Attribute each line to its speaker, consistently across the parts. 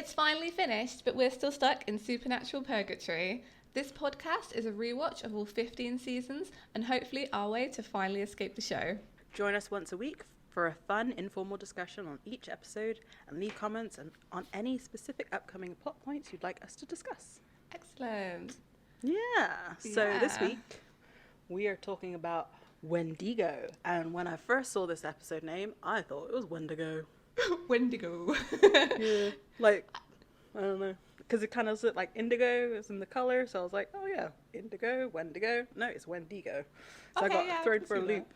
Speaker 1: It's finally finished, but we're still stuck in supernatural purgatory. This podcast is a rewatch of all 15 seasons and hopefully our way to finally escape the show.
Speaker 2: Join us once a week for a fun, informal discussion on each episode and leave comments on any specific upcoming plot points you'd like us to discuss.
Speaker 1: Excellent.
Speaker 2: Yeah. So this week we are talking about Wendigo. And when I first saw this episode name, I thought it was Wendigo.
Speaker 1: Wendigo.
Speaker 2: Yeah. Like, I don't know. Because it kind of looked like indigo is in the color. So I was like, oh yeah, indigo, Wendigo. No, it's Wendigo. So
Speaker 1: Okay,
Speaker 2: I got thrown for a loop.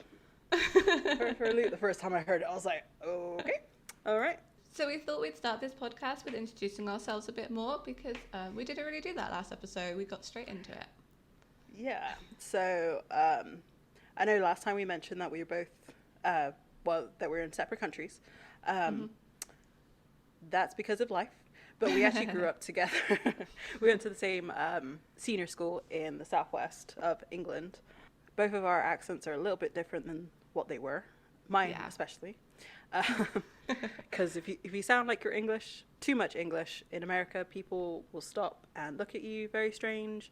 Speaker 2: Thrown for a loop the first time I heard it. I was like, okay, all right.
Speaker 1: So we thought we'd start this podcast with introducing ourselves a bit more because we didn't really do that last episode. We got straight into it.
Speaker 2: Yeah. So I know last time we mentioned that we were both, that we're in separate countries. That's because of life. But we actually grew up together. We went to the same senior school in the southwest of England. Both of our accents are a little bit different than what they were. Mine especially. Because if you sound like you're English, too much English, in America, people will stop and look at you very strange.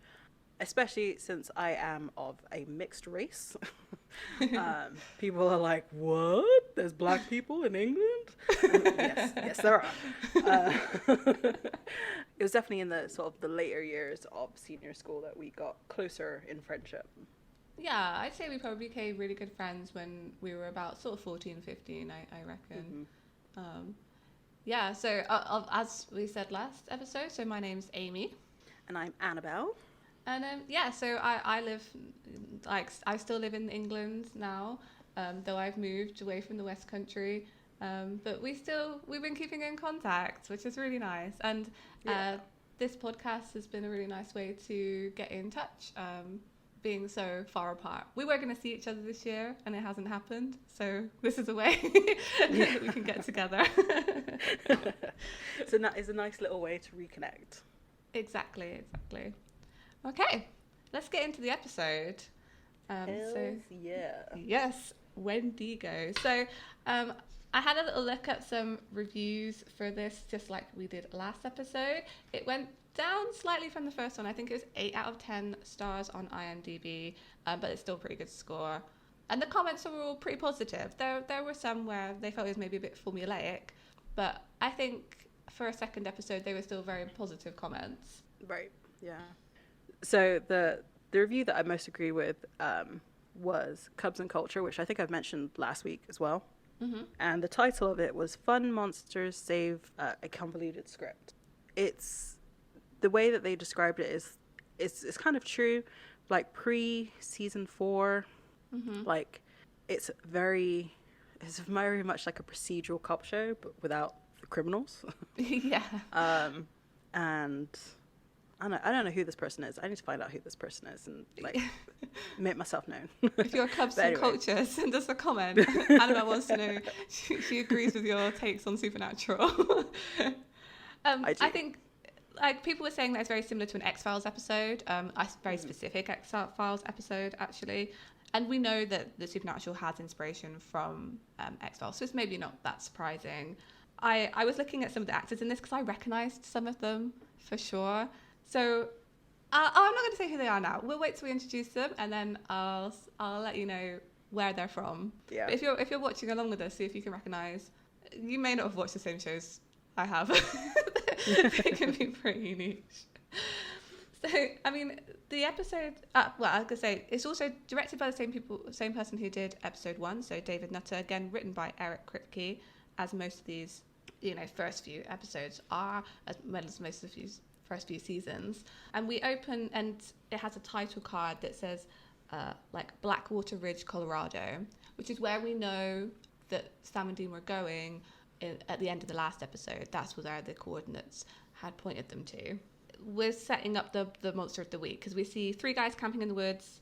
Speaker 2: Especially since I am of a mixed race. People are like, what? There's black people in England? Yes, there are. It was definitely in the sort of the later years of senior school that we got closer in friendship.
Speaker 1: Yeah, I'd say we probably became really good friends when we were about sort of 14, 15, I reckon. Mm-hmm. So as we said last episode, so my name's Amy.
Speaker 2: And I'm Annabelle.
Speaker 1: And so I live, I still live in England now, though I've moved away from the West Country. But we've been keeping in contact, which is really nice. And this podcast has been a really nice way to get in touch, being so far apart. We were going to see each other this year, and it hasn't happened. So this is a way that we can get together.
Speaker 2: So that is a nice little way to reconnect.
Speaker 1: Exactly. Okay, let's get into the episode. Yes, Wendigo. So I had a little look at some reviews for this, just like we did last episode. It went down slightly from the first one. I think it was 8 out of 10 stars on IMDb, but it's still a pretty good score. And the comments were all pretty positive. There were some where they felt it was maybe a bit formulaic, but I think for a second episode they were still very positive comments.
Speaker 2: Right, yeah. So the review that I most agree with was Cubs and Culture, which I think I've mentioned last week as well. Mm-hmm. And the title of it was Fun Monsters Save a Convoluted Script. It's the way that they described it is it's kind of true. Like pre-season 4, like it's very much like a procedural cop show, but without the criminals.
Speaker 1: Yeah.
Speaker 2: And I don't know who this person is. I need to find out who this person is and make myself known.
Speaker 1: If you're Cubs and Culture, send us a comment. Annabelle wants to know. She agrees with your takes on Supernatural. I think people were saying that it's very similar to an X-Files episode, a very specific X-Files episode actually. And we know that the Supernatural has inspiration from X-Files, so it's maybe not that surprising. I was looking at some of the actors in this because I recognised some of them for sure. So, I'm not going to say who they are now. We'll wait till we introduce them, and then I'll let you know where they're from. Yeah. But if you're watching along with us, see if you can recognise. You may not have watched the same shows I have. They can be pretty niche. So, I mean, the episode. I was going to say it's also directed by the same person who did episode 1. So David Nutter, again written by Eric Kripke, as most of these, first few episodes are, as well as most of these first few seasons. And we open and it has a title card that says Blackwater Ridge, Colorado, which is where we know that Sam and Dean were going at the end of the last episode. That's where the coordinates had pointed them to. We're setting up the monster of the week because we see 3 guys camping in the woods.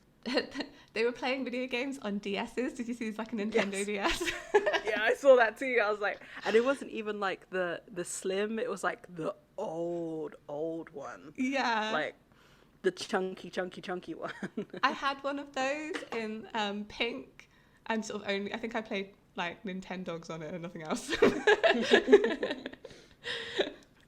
Speaker 1: They were playing video games on DSs. Did you see it's like a Nintendo DS?
Speaker 2: Yeah, I saw that too. I was like, and it wasn't even like the slim, it was like the old one.
Speaker 1: Yeah.
Speaker 2: Like the chunky one.
Speaker 1: I had one of those in pink and sort of I think I played like Nintendogs on it and nothing else.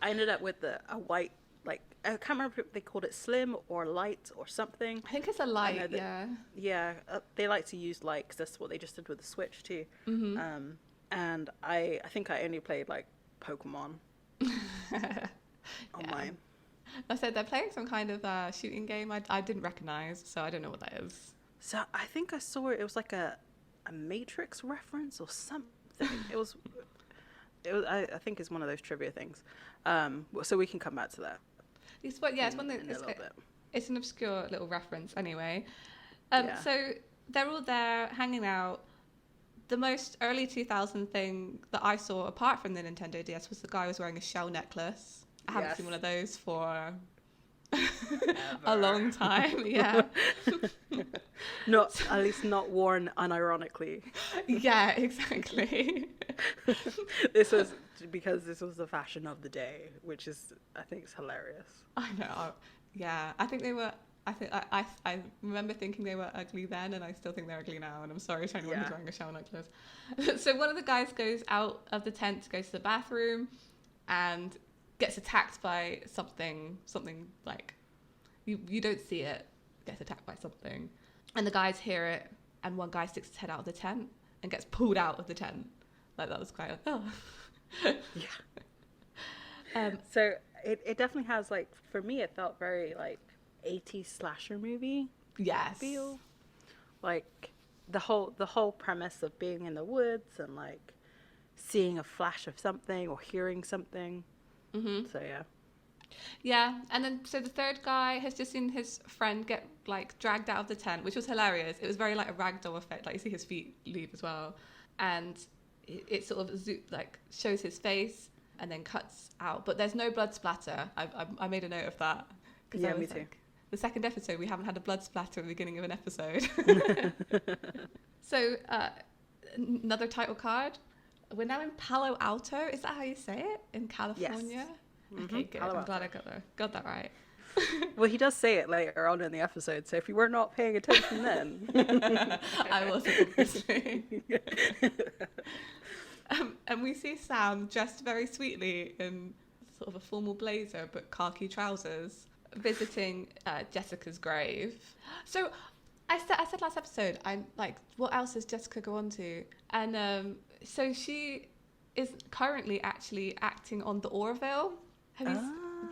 Speaker 2: I ended up with a white, like, I can't remember if they called it slim or light or something.
Speaker 1: I think it's a light, yeah.
Speaker 2: Yeah, they like to use light because that's what they just did with the Switch too.
Speaker 1: Mm-hmm.
Speaker 2: And I think I only played like Pokemon on mine.
Speaker 1: I said they're playing some kind of shooting game I didn't recognize, so I don't know what that is.
Speaker 2: So I think I saw it. It was like a Matrix reference or something. It was. I think it's one of those trivia things. So we can come back to that.
Speaker 1: It's one that it's an obscure little reference anyway. So they're all there hanging out. The most early 2000 thing that I saw, apart from the Nintendo DS, was the guy was wearing a shell necklace. I haven't seen one of those for a long time. Yeah.
Speaker 2: At least not worn unironically.
Speaker 1: Yeah, exactly.
Speaker 2: This was because this was the fashion of the day, which is, I think, is hilarious.
Speaker 1: I know. Yeah, I think they were. I remember thinking they were ugly then, and I still think they're ugly now. And I'm sorry to anyone who's wearing a shell necklace. So one of the guys goes out of the tent to go to the bathroom, and gets attacked by something like you don't see it. Gets attacked by something, and the guys hear it, and one guy sticks his head out of the tent and gets pulled out of the tent. Like that was quite like, oh.
Speaker 2: Yeah. So it definitely has, like, for me it felt very like 80s slasher movie.
Speaker 1: Yes.
Speaker 2: Feel like the whole premise of being in the woods and like seeing a flash of something or hearing something.
Speaker 1: Mm-hmm.
Speaker 2: So
Speaker 1: yeah, and then so the third guy has just seen his friend get like dragged out of the tent, which was hilarious. It was very like a ragdoll effect, like you see his feet leave as well, and it sort of like shows his face and then cuts out, but there's no blood splatter. I made a note of that.
Speaker 2: Yeah, me too.
Speaker 1: Like, the second episode, we haven't had a blood splatter at the beginning of an episode. So another title card. We're now in Palo Alto. Is that how you say it? In California? Yes. Okay, good. I'm glad I got that right.
Speaker 2: Well, he does say it later on in the episode, so if you were not paying attention then...
Speaker 1: I wasn't, obviously. And we see Sam dressed very sweetly in sort of a formal blazer but khaki trousers, visiting Jessica's grave. So I said last episode, I'm like, what else does Jessica go on to? And so she is currently actually acting on The Orville.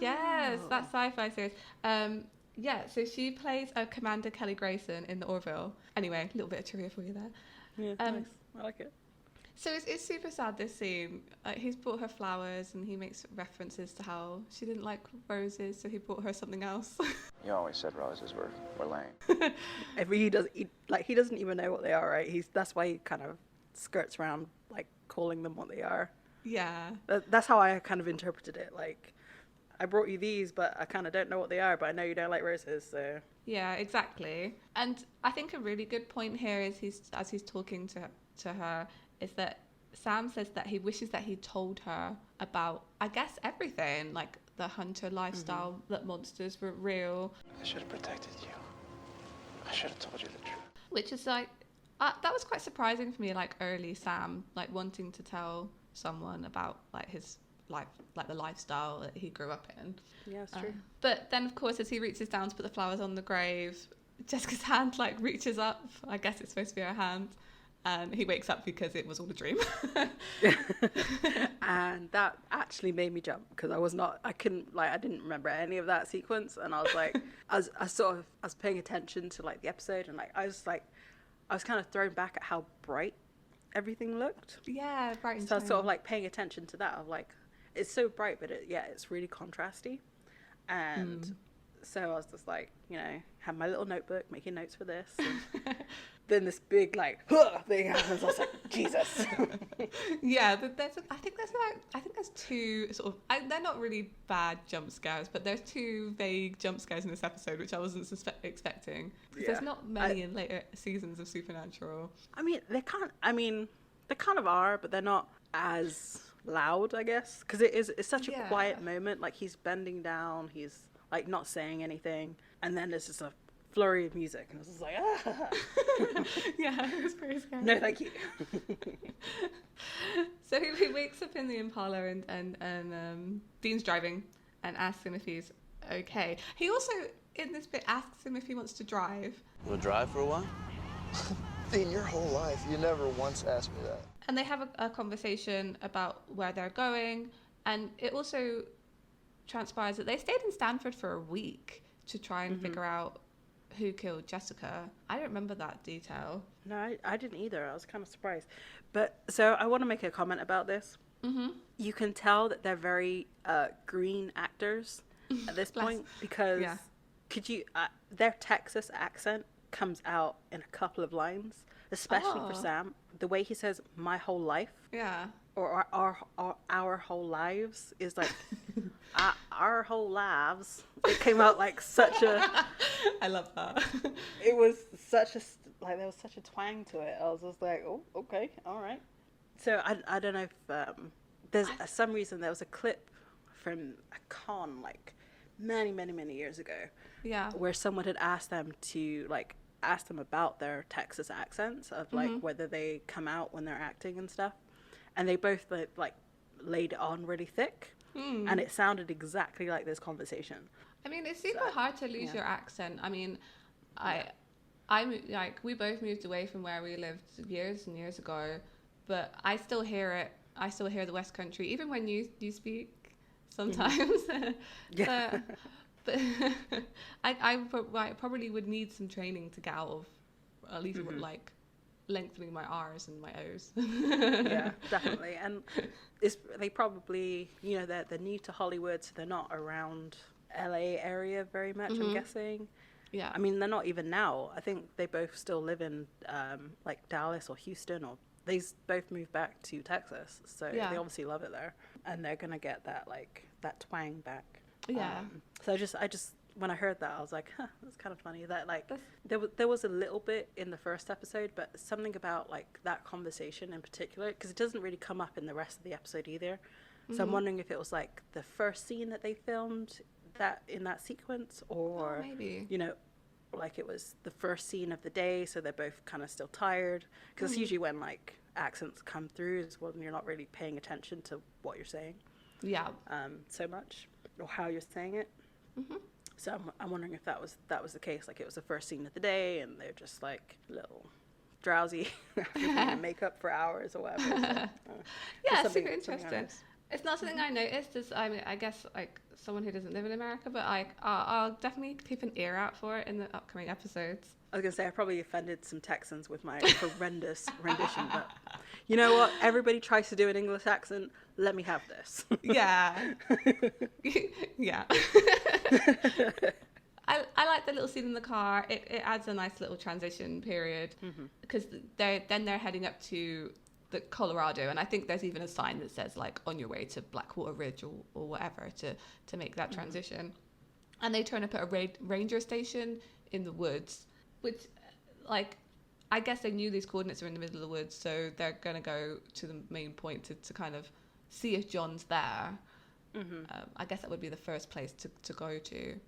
Speaker 1: Yes, that sci-fi series. So she plays Commander Kelly Grayson in The Orville. Anyway, a little bit of trivia for you there.
Speaker 2: Yeah, nice. I like it.
Speaker 1: So it's super sad, this scene. He's brought her flowers and he makes references to how she didn't like roses, so he brought her something else.
Speaker 3: You always said roses were lame.
Speaker 2: He doesn't even know what they are, right? That's why he kind of skirts around like calling them what they are.
Speaker 1: Yeah.
Speaker 2: That's how I kind of interpreted it. Like, I brought you these, but I kind of don't know what they are, but I know you don't like roses, so... Yeah,
Speaker 1: exactly. And I think a really good point here is as he's talking to her, is that Sam says that he wishes that he told her about, I guess, everything, like the hunter lifestyle, that monsters were real.
Speaker 3: I should have protected you. I should have told you the truth.
Speaker 1: Which is like, that was quite surprising for me, like early Sam, like wanting to tell someone about like his life, like the lifestyle that he grew up in.
Speaker 2: Yeah, it's true.
Speaker 1: But then, of course, as he reaches down to put the flowers on the grave, Jessica's hand like reaches up. I guess it's supposed to be her hand. And he wakes up because it was all a dream.
Speaker 2: And that actually made me jump because I didn't remember any of that sequence. And I was like, I was paying attention to like the episode, and like I was kind of thrown back at how bright everything looked.
Speaker 1: Yeah, bright and
Speaker 2: so I was sort of like paying attention to that. Of like, it's so bright, but it's really contrasty. And so I was just like, have my little notebook, making notes for this. And then this big like thing happens. I was like, Jesus.
Speaker 1: Yeah, but I think there's two sort of. They're not really bad jump scares, but there's two vague jump scares in this episode, which I wasn't expecting. Because there's not many in later seasons of Supernatural.
Speaker 2: They kind of are, but they're not as loud, I guess, because it's such a quiet moment. Like, he's bending down, he's like not saying anything, and then there's just a flurry of music, and I was just like, ah.
Speaker 1: Yeah, it was pretty scary.
Speaker 2: No, thank you.
Speaker 1: So he wakes up in the Impala, and Dean's driving and asks him if he's okay. He also, in this bit, asks him if he wants to drive.
Speaker 3: You wanna drive for a while?
Speaker 4: Dean, your whole life, you never once asked me that.
Speaker 1: And they have a conversation about where they're going, and it also transpires that they stayed in Stanford for a week to try and figure out who killed Jessica. I don't remember that detail.
Speaker 2: No, I didn't either. I was kind of surprised. But so I want to make a comment about this. You can tell that they're very green actors at this point, because could you their Texas accent comes out in a couple of lines, especially for Sam. The way he says "my whole life," or our whole lives is like our whole lives. It came out like such a.
Speaker 1: I love that.
Speaker 2: It was such a there was such a twang to it. I was just like, oh, okay, all right. So I don't know if there's some reason there was a clip from a con like many years ago.
Speaker 1: Yeah.
Speaker 2: Where someone had asked them to ask them about their Texas accents of whether they come out when they're acting and stuff, and they both laid it on really thick, and it sounded exactly like this conversation.
Speaker 1: I mean, it's super hard to lose your accent. I mean, we both moved away from where we lived years and years ago, but I still hear it. I still hear the West Country, even when you speak sometimes. But I probably would need some training to get out of at least lengthening my R's and my O's.
Speaker 2: Yeah, definitely. And they probably, they're new to Hollywood, so they're not around LA area very much, I'm guessing.
Speaker 1: Yeah.
Speaker 2: I mean, they're not even now. I think they both still live in Dallas or Houston, or they both moved back to Texas. So they obviously love it there, and they're going to get that that twang back.
Speaker 1: Yeah.
Speaker 2: So I just when I heard that, I was like, huh, that's kind of funny. That there was a little bit in the first episode, but something about that conversation in particular, because it doesn't really come up in the rest of the episode either. So I'm wondering if it was the first scene that they filmed that in that sequence, or
Speaker 1: maybe
Speaker 2: it was the first scene of the day, so they're both kind of still tired. Because it's usually when accents come through is when you're not really paying attention to what you're saying.
Speaker 1: Yeah.
Speaker 2: So much, or how you're saying it. So I'm wondering if that was the case. It was the first scene of the day, and they're just a little drowsy after being in makeup for hours or whatever. So,
Speaker 1: yeah, it's super interesting. It's not something I noticed. I guess someone who doesn't live in America, but I'll definitely keep an ear out for it in the upcoming episodes.
Speaker 2: I was gonna say I probably offended some Texans with my horrendous rendition, but you know what? Everybody tries to do an English accent. Let me have this.
Speaker 1: Yeah. Yeah. I like the little scene in the car. It adds a nice little transition period, because they're heading up to the Colorado, and I think there's even a sign that says on your way to Blackwater Ridge or whatever to make that transition. And they turn up at a ranger station in the woods, which I guess they knew these coordinates are in the middle of the woods, so they're going to go to the main point to kind of see if John's there. I guess that would be the first place to go to.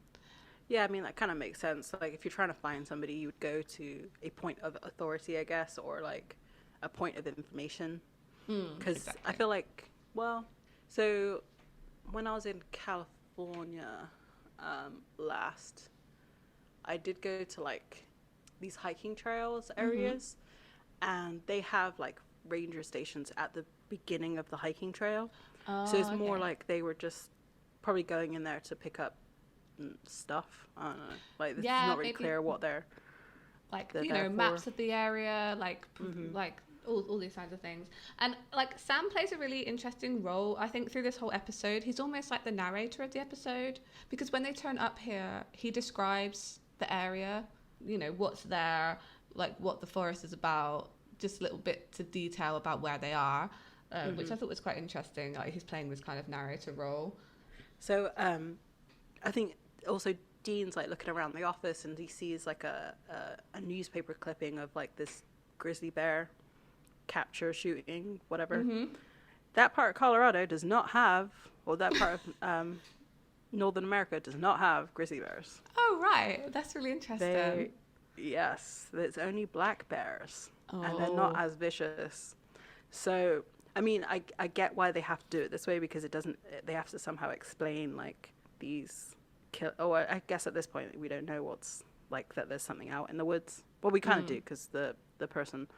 Speaker 1: Yeah,
Speaker 2: I mean, that kind of makes sense. If you're trying to find somebody, you would go to a point of authority, I guess, or a point of information. Because exactly. I feel so when I was in California last, I did go to these hiking trails areas, and they have ranger stations at the beginning of the hiking trail. So it's more they were just probably going in there to pick up stuff. I don't know. It's not really clear what they're
Speaker 1: maps of the area, all these kinds of things. And Sam plays a really interesting role, I think, through this whole episode. He's almost like the narrator of the episode, because when they turn up here, he describes the area, what's there, what the forest is about, just little bits of detail about where they are, which I thought was quite interesting. He's playing this kind of narrator role.
Speaker 2: So I think also Dean's looking around the office, and he sees a newspaper clipping of this grizzly bear capture, shooting, whatever. That part of Colorado does not have, or that part of Northern America does not have grizzly bears.
Speaker 1: Oh, right. That's really interesting.
Speaker 2: Yes, there's only black bears, and they're
Speaker 1: Oh.
Speaker 2: not as vicious. So, I mean, I get why they have to do it this way, because they have to somehow explain, like, these I guess at this point we don't know what's, like, that there's something out in the woods. Well, we kind of do, because the person,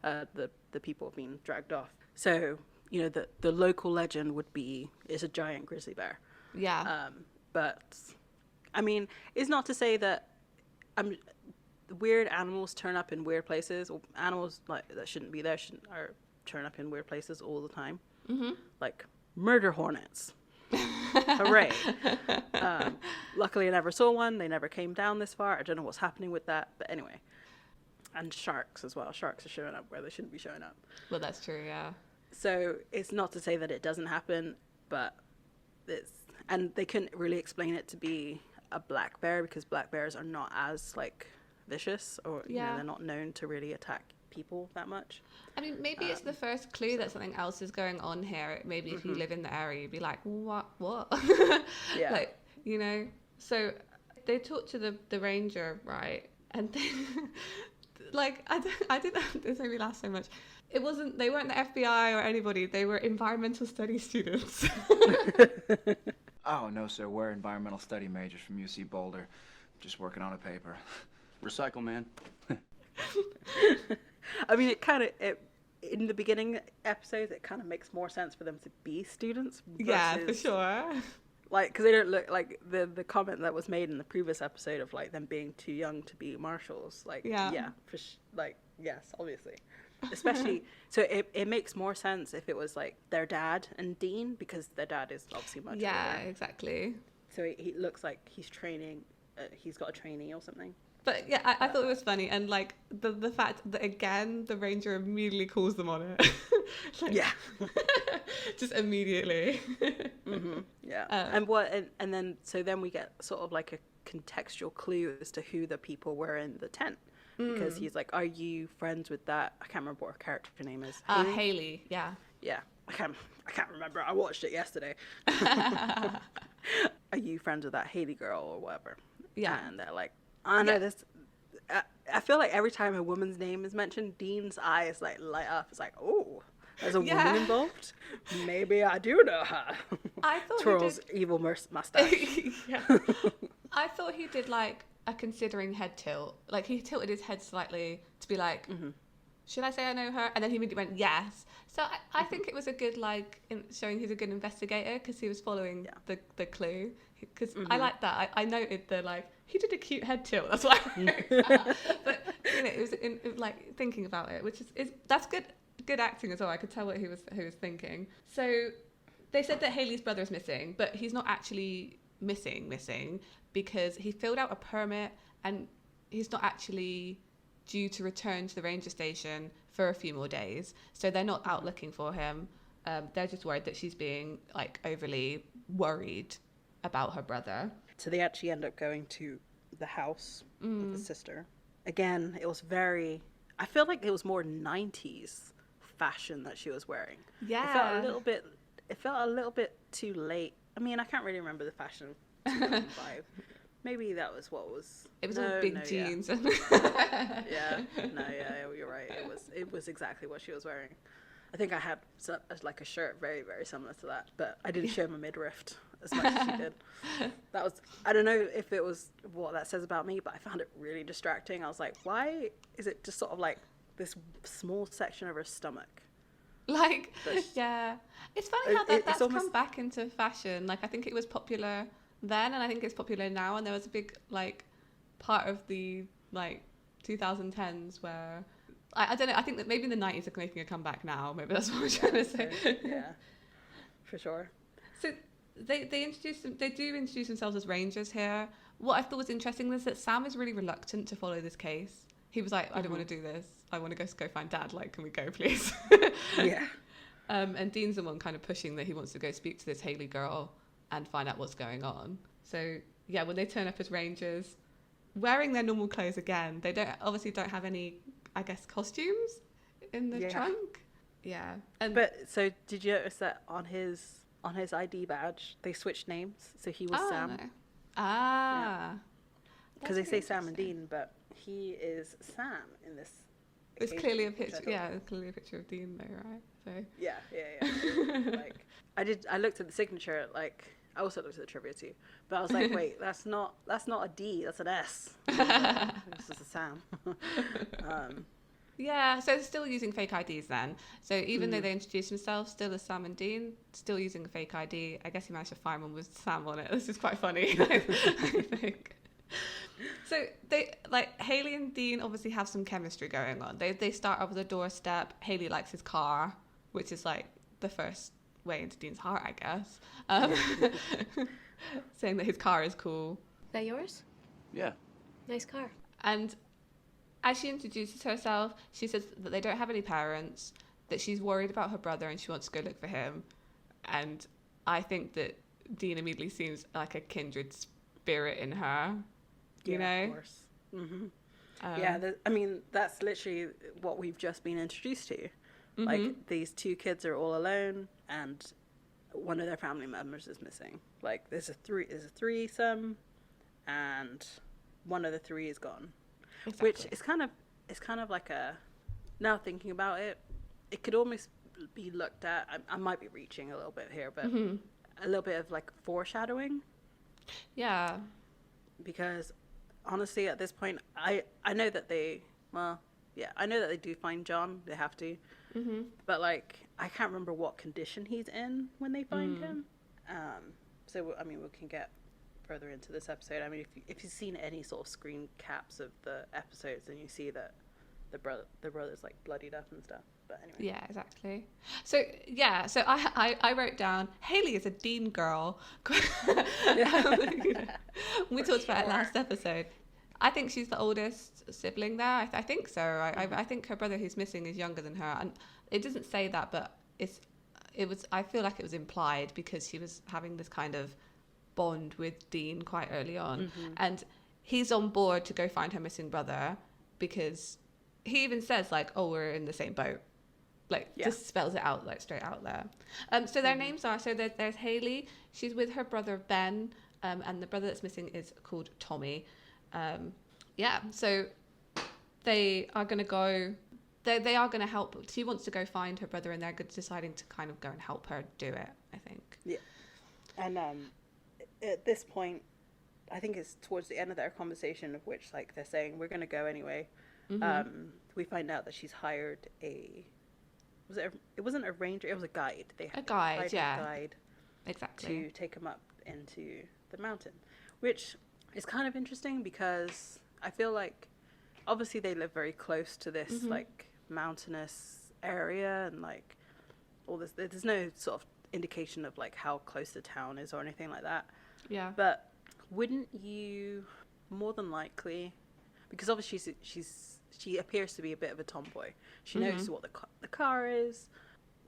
Speaker 2: the people have been dragged off. So, you know, the local legend would be, it's a giant grizzly bear.
Speaker 1: Yeah.
Speaker 2: But, I mean, it's not to say that weird animals turn up in weird places, or animals like that shouldn't be there turn up in weird places all the time. Mm-hmm. Like murder hornets. Hooray. Luckily I never saw one. They never came down this far. I don't know what's happening with that, but anyway. And sharks as well. Sharks are showing up where they shouldn't be showing up.
Speaker 1: Well, that's true, yeah.
Speaker 2: So it's not to say that it doesn't happen, but and they couldn't really explain it to be a black bear, because black bears are not as, like, vicious, or you know, they're not known to really attack people that much.
Speaker 1: I mean, maybe it's the first clue that something else is going on here. Maybe if you live in the area, you'd be like, what?
Speaker 2: Yeah.
Speaker 1: Like, you know. So they talked to the ranger, right? And then, like, I didn't. This made me laugh so much. They weren't the FBI or anybody. They were environmental studies students.
Speaker 5: Oh, no, sir. We're environmental study majors from UC Boulder. Just working on a paper.
Speaker 3: Recycle, man.
Speaker 2: I mean, in the beginning episodes, it kind of makes more sense for them to be students.
Speaker 1: Yeah, for sure.
Speaker 2: Like, because they don't look like the comment that was made in the previous episode of, like, them being too young to be marshals. Like, yes, obviously. Especially, so it makes more sense if it was, like, their dad and Dean, because their dad is obviously much older.
Speaker 1: Yeah, exactly.
Speaker 2: So he looks like he's training, he's got a trainee or something.
Speaker 1: But yeah, I thought it was funny, and like the fact that again the ranger immediately calls them on it. Like, yeah, just immediately.
Speaker 2: Mm-hmm. Yeah, and then we get sort of like a contextual clue as to who the people were in the tent, because he's like, "Are you friends with that?" I can't remember what her character name is.
Speaker 1: Haley. Yeah.
Speaker 2: Yeah, I can't remember. I watched it yesterday. Are you friends with that Haley girl or whatever?
Speaker 1: Yeah,
Speaker 2: and they're like, I know this. I feel like every time a woman's name is mentioned, Dean's eyes like light up. It's like, oh, there's a woman involved. Maybe I do know her.
Speaker 1: I thought
Speaker 2: Twirls evil mustache.
Speaker 1: Yeah. I thought he did like a considering head tilt. Like he tilted his head slightly to be like, should I say I know her? And then he immediately went yes. So I think it was a good showing he's a good investigator, because he was following the clue. Because I like that. I noted he did a cute head tilt. That's why I wrote that. But you know, it was like thinking about it, which is that's good acting as well. I could tell what he was thinking. So they said that Haley's brother is missing, but he's not actually missing because he filled out a permit and he's not actually due to return to the ranger station for a few more days. So they're not out looking for him. They're just worried that she's being like overly worried about her brother.
Speaker 2: So they actually end up going to the house with the sister. Again, it was I feel like it was more 90s fashion that she was wearing.
Speaker 1: Yeah.
Speaker 2: It felt a little bit too late. I mean, I can't really remember the fashion of 2005. Maybe that was what was.
Speaker 1: It was all big jeans.
Speaker 2: Yeah. You're right. It was exactly what she was wearing. I think I had like a shirt very, very similar to that, but I didn't show my midriff as much as she did. That was, I don't know if it was what that says about me, but I found it really distracting. I was like, why is it just sort of like this small section of her stomach?
Speaker 1: Like, yeah. It's funny how that's come back into fashion. Like, I think it was popular then, and I think it's popular now, and there was a big, like, part of the, like, 2010s where... I don't know, I think that maybe the 90s are making a comeback now. Maybe that's what I'm trying to say.
Speaker 2: Yeah, for sure.
Speaker 1: So they do introduce themselves as rangers here. What I thought was interesting is that Sam is really reluctant to follow this case. He was like, I don't want to do this. I want to go find Dad. Like, can we go, please?
Speaker 2: Yeah.
Speaker 1: And Dean's the one kind of pushing that he wants to go speak to this Haley girl and find out what's going on. So, yeah, when they turn up as rangers, wearing their normal clothes again, they don't have any... I guess costumes in the trunk. Yeah.
Speaker 2: But so did you notice that on his on his ID badge, they switched names, so he was Sam.
Speaker 1: No. Ah.
Speaker 2: Because they say Sam and Dean, but he is Sam in this.
Speaker 1: It's clearly a picture. Yeah, it's clearly a picture of Dean, though, right? So.
Speaker 2: Yeah. Like, I looked at the signature. Like, I also looked at the trivia too, but I was like, wait, that's not a D. That's an S. This is a Sam.
Speaker 1: Yeah, so still using fake IDs then. So even though they introduced themselves still as Sam and Dean, still using a fake ID. I guess he managed to find one with Sam on it. This is quite funny, I think. So they Hayley and Dean obviously have some chemistry going on. They start off with a doorstep. Hayley likes his car, which is like the first way into Dean's heart, I guess. Saying that his car is cool.
Speaker 6: Is that yours?
Speaker 3: Yeah.
Speaker 6: Nice car.
Speaker 1: And as she introduces herself, she says that they don't have any parents, that she's worried about her brother and she wants to go look for him. And I think that Dean immediately seems like a kindred spirit in her, you know? Of course.
Speaker 2: Mm-hmm. That's literally what we've just been introduced to. Mm-hmm. Like, these two kids are all alone and one of their family members is missing. Like, there's a threesome and one of the three is gone. Exactly. Which is kind of like a, now thinking about it, it could almost be looked at, I might be reaching a little bit here, but a little bit of like foreshadowing.
Speaker 1: Yeah.
Speaker 2: Because honestly, at this point, I know that they do find John, they have to, but like, I can't remember what condition he's in when they find him. So, I mean, we can get further into this episode. I mean, if you've seen any sort of screen caps of the episodes, then you see that the brother's like bloodied up and stuff. But anyway.
Speaker 1: Yeah, exactly. So I wrote down, Hayley is a Dean girl. We talked about it last episode. I think she's the oldest sibling there. I think so. I think her brother who's missing is younger than her, and it doesn't say that, but it was. I feel like it was implied because she was having this kind of bond with Dean quite early on, and he's on board to go find her missing brother because he even says like, oh, we're in the same boat, like just spells it out like straight out there. So their names are, so there's Hayley, she's with her brother Ben, and the brother that's missing is called Tommy. So they are going to go, they are going to help. She wants to go find her brother and they're deciding to kind of go and help her do it, I think. Yeah.
Speaker 2: And at this point, I think it's towards the end of their conversation, of which like they're saying we're going to go anyway. We find out that she's hired it wasn't a ranger, it was a guide. A guide,
Speaker 1: exactly,
Speaker 2: to take them up into the mountain, which is kind of interesting because I feel like obviously they live very close to this like mountainous area and like all this. There's no sort of indication of like how close the town is or anything like that.
Speaker 1: Yeah.
Speaker 2: But wouldn't you more than likely, because obviously she appears to be a bit of a tomboy. She knows what the car is.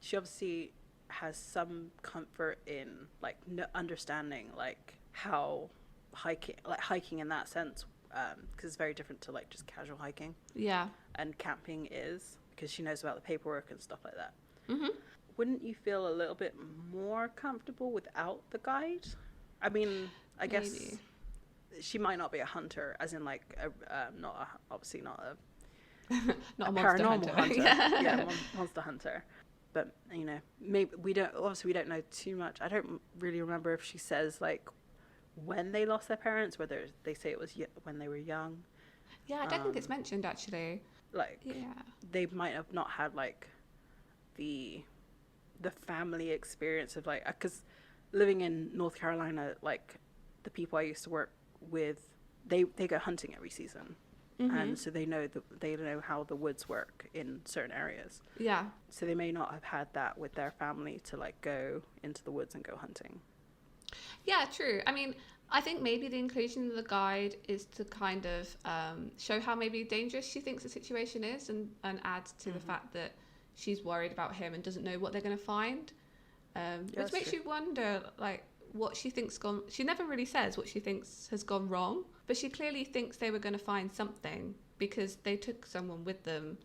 Speaker 2: She obviously has some comfort in like understanding like how hiking in that sense, because it's very different to like just casual hiking.
Speaker 1: Yeah. And
Speaker 2: camping is, because she knows about the paperwork and stuff like that. Wouldn't you feel a little bit more comfortable without the guide? I mean, I guess maybe. She might not be a hunter, as in like obviously not a paranormal hunter. Yeah, monster hunter. But you know, maybe we don't know too much. I don't really remember if she says like when they lost their parents, whether they say it was when they were young.
Speaker 1: Yeah, I don't think it's mentioned actually.
Speaker 2: Like, they might have not had like the family experience of like, because living in North Carolina, like the people I used to work with, they go hunting every season. And so they know how the woods work in certain areas.
Speaker 1: Yeah.
Speaker 2: So they may not have had that with their family to like go into the woods and go hunting.
Speaker 1: Yeah, true. I mean, I think maybe the inclusion of the guide is to kind of show how maybe dangerous she thinks the situation is, and add to the fact that she's worried about him and doesn't know what they're going to find. Which makes you wonder, like, what she thinks gone. She never really says what she thinks has gone wrong, but she clearly thinks they were going to find something because they took someone with them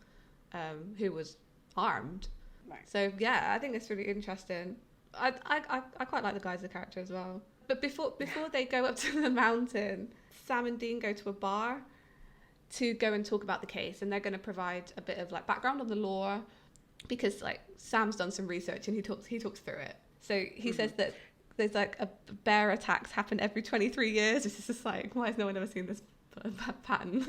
Speaker 1: who was armed. Right. So yeah, I think it's really interesting. I quite like the guy as a character as well. But before they go up to the mountain, Sam and Dean go to a bar to go and talk about the case, and they're going to provide a bit of like background on the lore, because like Sam's done some research and he talks through it. So he says that there's like a bear attacks happen every 23 years. It's just like, why has no one ever seen this pattern?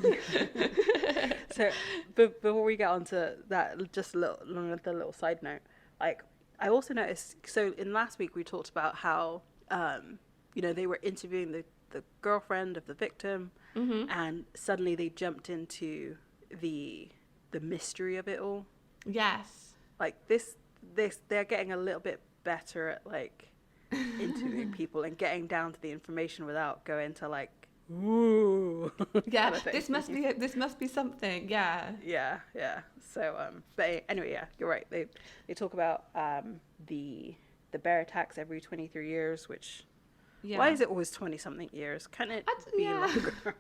Speaker 2: So before we get onto that, just the little side note, like I also noticed, so in last week we talked about how they were interviewing the girlfriend of the victim, and suddenly they jumped into the mystery of it all.
Speaker 1: Yes.
Speaker 2: Like this they're getting a little bit better at like interviewing people and getting down to the information without going to like, ooh.
Speaker 1: Yeah, this must be something. Yeah.
Speaker 2: Yeah. So but anyway, yeah, you're right. They talk about the bear attacks every 23 years, which why is it always 20 something years? Can it be longer?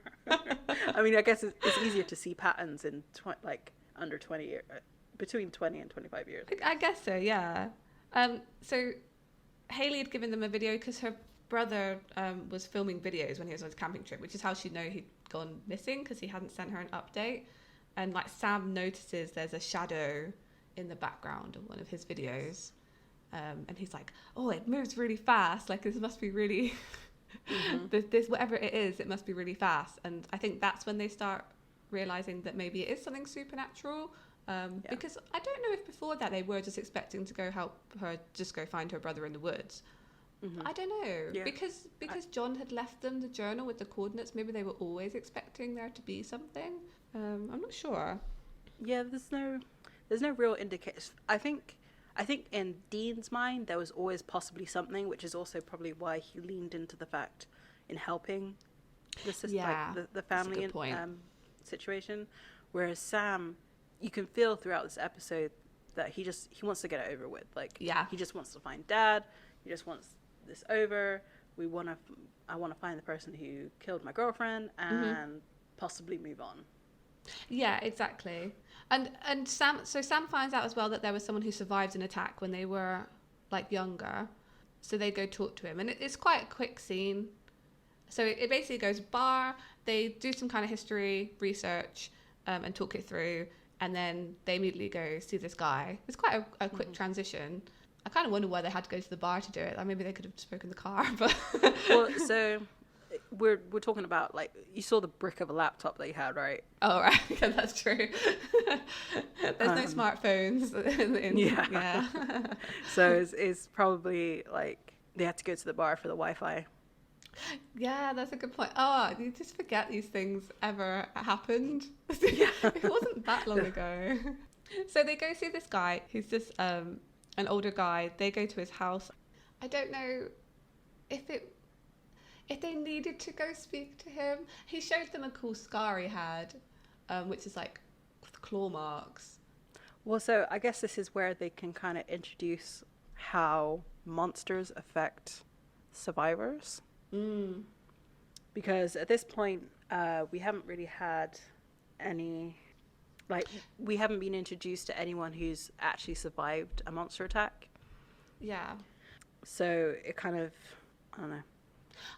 Speaker 2: I mean, I guess it's easier to see patterns in like under 20 years, between 20 and 25 years.
Speaker 1: I guess so, yeah. So Hayley had given them a video because her brother was filming videos when he was on his camping trip, which is how she'd know he'd gone missing, because he hadn't sent her an update. And like Sam notices there's a shadow in the background of one of his videos, and he's like, oh, it moves really fast, like this must be really this whatever it is, it must be really fast. And I think that's when they start realizing that maybe it is something supernatural. Because I don't know if before that they were just expecting to go help her, just go find her brother in the woods. I don't know, because John had left them the journal with the coordinates. Maybe they were always expecting there to be something. I'm not sure.
Speaker 2: Yeah, there's no real indication. I think in Dean's mind there was always possibly something, which is also probably why he leaned into the fact in helping the sister, like the family situation. Whereas Sam, you can feel throughout this episode that he wants to get it over with. Like, he just wants to find Dad. He just wants this over. I want to find the person who killed my girlfriend and possibly move on.
Speaker 1: Yeah, exactly. And Sam finds out as well that there was someone who survived an attack when they were like younger. So they go talk to him, and it's quite a quick scene. So it basically goes bar, they do some kind of history research and talk it through, and then they immediately go see this guy. It's quite a quick transition. I kind of wonder why they had to go to the bar to do it. Like, maybe they could have spoken in the car, but...
Speaker 2: Well, so we're talking about, like, you saw the brick of a laptop that you had, right?
Speaker 1: Oh, right. Yeah, that's true. There's no smartphones. Yeah.
Speaker 2: So it's probably, like, they had to go to the bar for the Wi-Fi.
Speaker 1: Yeah, that's a good point. Oh, you just forget these things ever happened. It wasn't that long ago. So they go see this guy who's just an older guy. They go to his house. I don't know if they needed to go speak to him. He showed them a cool scar he had, which is like with claw marks.
Speaker 2: Well, so I guess this is where they can kind of introduce how monsters affect survivors. Because at this point, we haven't really had any, like, we haven't been introduced to anyone who's actually survived a monster attack.
Speaker 1: Yeah.
Speaker 2: So it kind of, I don't know.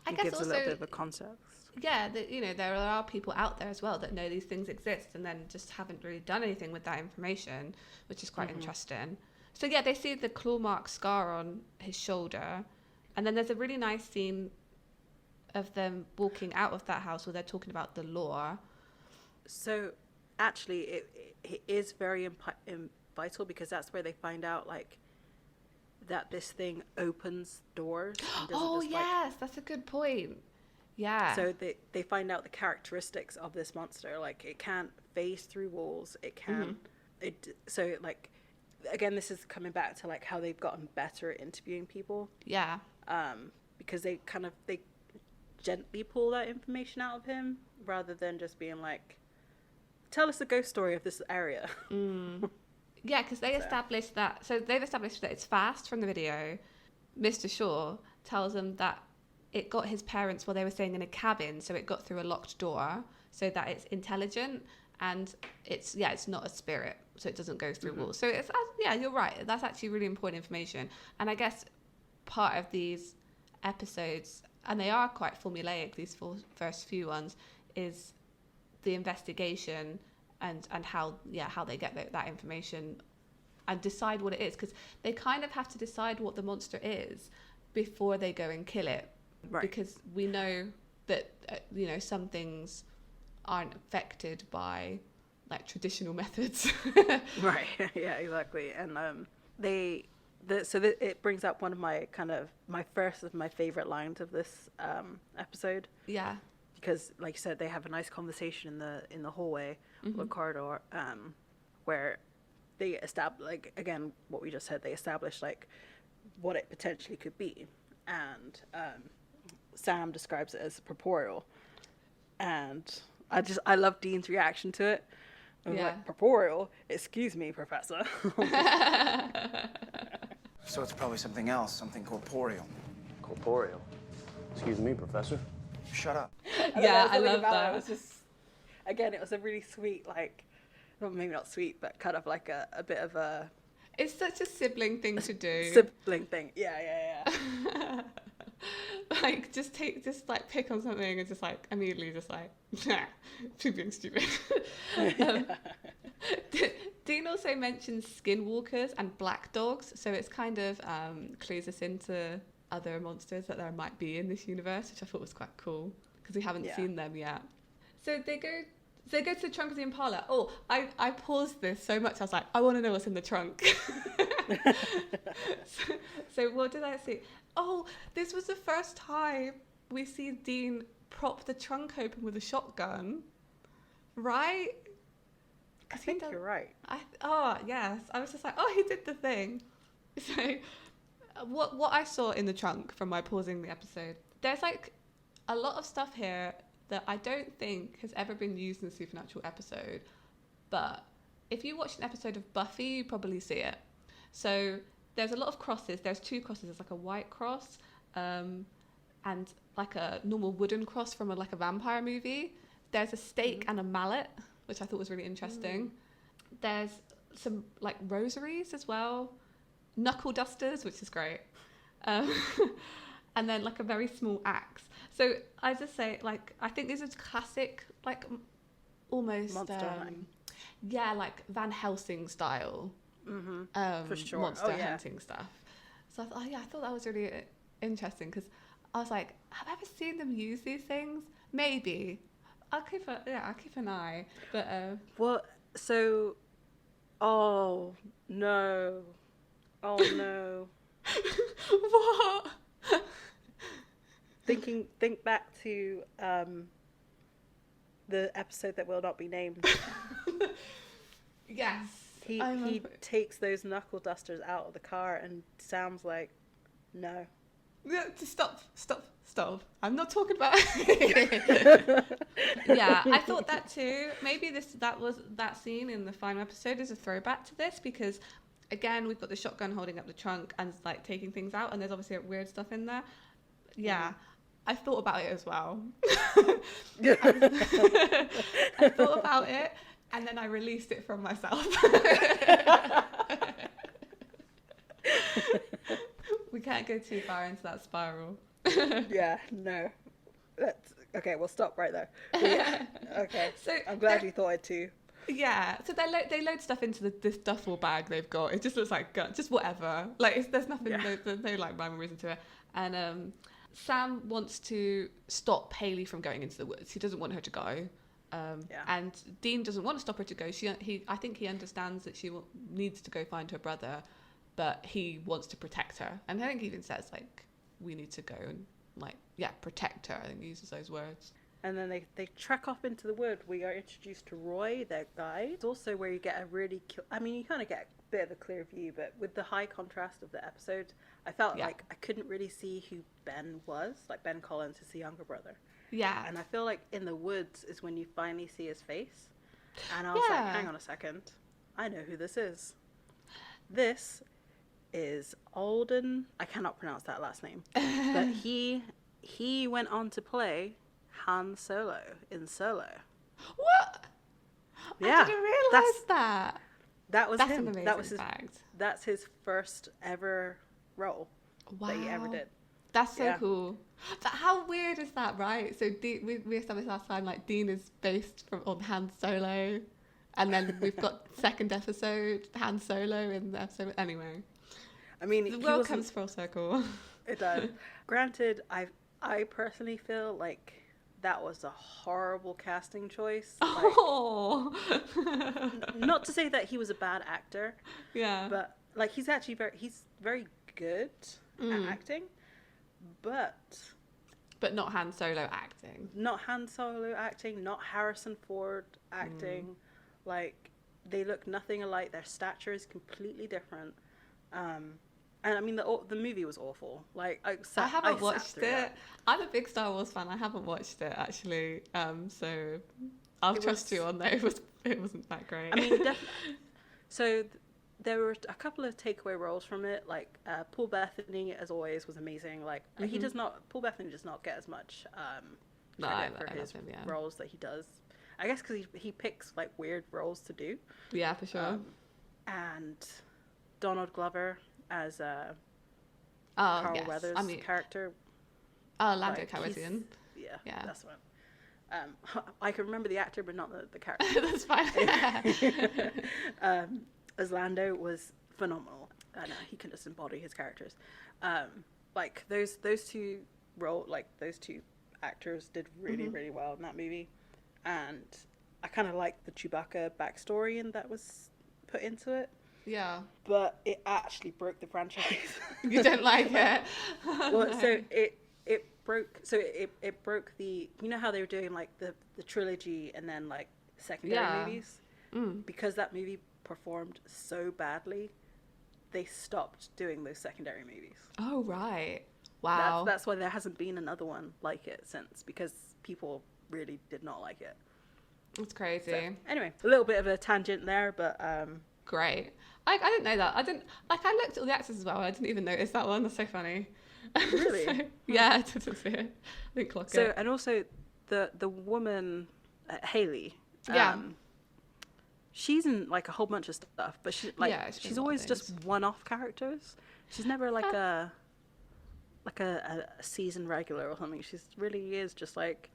Speaker 1: I guess
Speaker 2: gives
Speaker 1: also,
Speaker 2: a little bit of a concept.
Speaker 1: Yeah, there are people out there as well that know these things exist and then just haven't really done anything with that information, which is quite interesting. So yeah, they see the claw mark scar on his shoulder, and then there's a really nice scene of them walking out of that house where they're talking about the lore.
Speaker 2: So actually it is very vital, because that's where they find out, like, that this thing opens doors and doesn't
Speaker 1: yes, that's a good point. Yeah.
Speaker 2: So they find out the characteristics of this monster. Like, it can't phase through walls. It can so, like, again, this is coming back to, like, how they've gotten better at interviewing people.
Speaker 1: Yeah.
Speaker 2: Because they gently pull that information out of him rather than just being like, tell us the ghost story of this area.
Speaker 1: Yeah, because they've established that it's fast from the video. Mr. Shaw tells them that it got his parents while they were staying in a cabin, so it got through a locked door, so that it's intelligent, and it's not a spirit, so it doesn't go through walls. So you're right, that's actually really important information. And I guess part of these episodes, and they are quite formulaic, these first few ones, is the investigation and how they get that information and decide what it is, because they kind of have to decide what the monster is before they go and kill it, right? Because we know that some things aren't affected by like traditional methods.
Speaker 2: Right. Yeah, exactly. And it brings up one of my first of my favorite lines of this episode.
Speaker 1: Yeah.
Speaker 2: Because, like you said, they have a nice conversation in the hallway or corridor, where they establish, like, again, what we just said, they establish like what it potentially could be, and Sam describes it as corporeal, and I love Dean's reaction to it. I'm like, corporeal? Excuse me, Professor.
Speaker 5: So it's probably something else, something corporeal.
Speaker 3: Corporeal? Excuse me, Professor.
Speaker 5: Shut up.
Speaker 1: I love that.
Speaker 2: It was just, again, it was a really sweet, like, well, maybe not sweet, but kind of like a bit of a...
Speaker 1: It's such a sibling thing to do.
Speaker 2: Sibling thing, yeah.
Speaker 1: Like, just like pick on something and just like immediately just like, nah, she's being stupid. Dean also mentions skinwalkers and black dogs, so it's kind of clues us into other monsters that there might be in this universe, which I thought was quite cool because we haven't seen them yet. So they go to the trunk of the Impala. Oh, I paused this so much. I was like, I want to know what's in the trunk. so what did I see? Oh, this was the first time we see Dean prop the trunk open with a shotgun, right?
Speaker 2: I think you're right.
Speaker 1: Yes. I was just like, oh, he did the thing. So what I saw in the trunk from my pausing the episode, there's like a lot of stuff here that I don't think has ever been used in a supernatural episode. But if you watch an episode of Buffy, you probably see it. So there's a lot of crosses. There's 2 crosses. There's like a white cross and like a normal wooden cross from a vampire movie. There's a stake and a mallet, which I thought was really interesting. There's some like rosaries as well, knuckle dusters, which is great, and then like a very small axe. So I just say, like, I think this is classic, like almost
Speaker 2: monster
Speaker 1: like Van Helsing style
Speaker 2: for sure.
Speaker 1: monster hunting stuff. So I thought, I thought that was really interesting because I was like, have I ever seen them use these things? Maybe. I'll keep an eye. But
Speaker 2: oh no.
Speaker 1: What?
Speaker 2: Think back to the episode that will not be named.
Speaker 1: Yes.
Speaker 2: He takes those knuckle dusters out of the car and Sam's like, no. Stop.
Speaker 1: I'm not talking about Yeah, I thought that too. Maybe that scene in the final episode is a throwback to this because again, we've got the shotgun holding up the trunk and like taking things out, and there's obviously weird stuff in there. Yeah. I thought about it as well. I thought about it and then I released it from myself. We can't go too far into that spiral.
Speaker 2: Yeah, no. Okay, we'll stop right there. Yeah. Okay. So I'm glad you thought it too.
Speaker 1: Yeah, so they load stuff into this duffel bag they've got. It just looks like just whatever. Like there's nothing, there's no like rhyme or reason to it. And Sam wants to stop Hayley from going into the woods. He doesn't want her to go. And Dean doesn't want to stop her to go. I think he understands that she needs to go find her brother, but he wants to protect her. And I think he even says like, we need to go and protect her. I think he uses those words.
Speaker 2: And then they trek off into the wood. We are introduced to Roy, their guide. It's also where you get a really... you kind of get a bit of a clear view, but with the high contrast of the episode, I felt like I couldn't really see who Ben was. Like, Ben Collins is the younger brother.
Speaker 1: Yeah.
Speaker 2: And I feel like in the woods is when you finally see his face. And I was like, hang on a second. I know who this is. This is Alden... I cannot pronounce that last name. But he went on to play... Han Solo in Solo.
Speaker 1: What?
Speaker 2: Yeah,
Speaker 1: I didn't realise that.
Speaker 2: That was
Speaker 1: That's
Speaker 2: him.
Speaker 1: An amazing
Speaker 2: that was his
Speaker 1: fact.
Speaker 2: That's his first ever role. that he ever did.
Speaker 1: That's so cool. How weird is that, right? So we established last time, like, Dean is based on Han Solo, and then we've got second episode Han Solo in the episode. Anyway,
Speaker 2: I mean,
Speaker 1: the world comes full circle.
Speaker 2: It does. Granted, I personally feel like that was a horrible casting choice.
Speaker 1: Oh,
Speaker 2: not to say that he was a bad actor.
Speaker 1: Yeah,
Speaker 2: but like he's very good at acting, but not
Speaker 1: Han Solo acting.
Speaker 2: Not Han Solo acting. Not Harrison Ford acting. Like, they look nothing alike. Their stature is completely different. And I mean, the movie was awful. Like, I
Speaker 1: haven't watched it. I'm a big Star Wars fan. I haven't watched it, actually. So I'll trust you on that. It wasn't that great.
Speaker 2: I mean, definitely. So there were a couple of takeaway roles from it. Like, Paul Bettany, as always, was amazing. Like, Paul Bettany does not get as much credit for his roles that he does. I guess because he picks, like, weird roles to do.
Speaker 1: Yeah, for sure.
Speaker 2: And Donald Glover as Carl Weathers' character.
Speaker 1: Oh, Lando Calrissian.
Speaker 2: Yeah, that's one. I can remember the actor, but not the character.
Speaker 1: That's fine.
Speaker 2: As Lando was phenomenal. I know he can just embody his characters. Like those two actors did really really well in that movie, and I kind of liked the Chewbacca backstory and that was put into it.
Speaker 1: Yeah.
Speaker 2: But it actually broke the franchise.
Speaker 1: You don't like it?
Speaker 2: Well, no. So it broke the, you know how they were doing like the trilogy and then like secondary movies? Because that movie performed so badly, they stopped doing those secondary movies.
Speaker 1: Oh, right. Wow.
Speaker 2: That's why there hasn't been another one like it since, because people really did not like it.
Speaker 1: It's crazy.
Speaker 2: So, anyway, a little bit of a tangent there, but
Speaker 1: great. I didn't know that. I looked at all the actors as well. I didn't even notice that one. That's so funny.
Speaker 2: Really?
Speaker 1: Yeah, I didn't see it. I didn't clock it.
Speaker 2: So, and also the woman, Hayley. She's in like a whole bunch of stuff, but she's always just one-off characters. She's never like a season regular or something. She's really is just like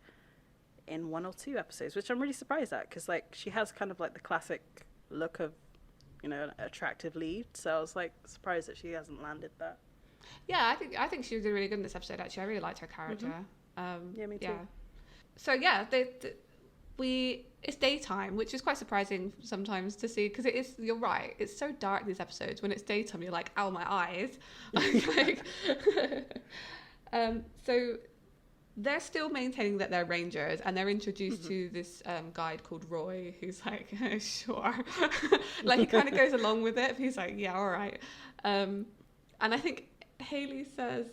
Speaker 2: in one or two episodes, which I'm really surprised at, because like she has kind of like the classic look of, you know, an attractive lead. So I was like surprised that she hasn't landed that.
Speaker 1: Yeah, I think she was really good in this episode. Actually, I really liked her character.
Speaker 2: Yeah, me too.
Speaker 1: Yeah. So yeah, it's daytime, which is quite surprising sometimes to see, because it is. You're right. It's so dark these episodes. When it's daytime, you're like, ow, my eyes. So they're still maintaining that they're rangers, and they're introduced to this guide called Roy, who's like, sure. Like, he kind of goes along with it. He's like, yeah, all right. And I think Hayley says,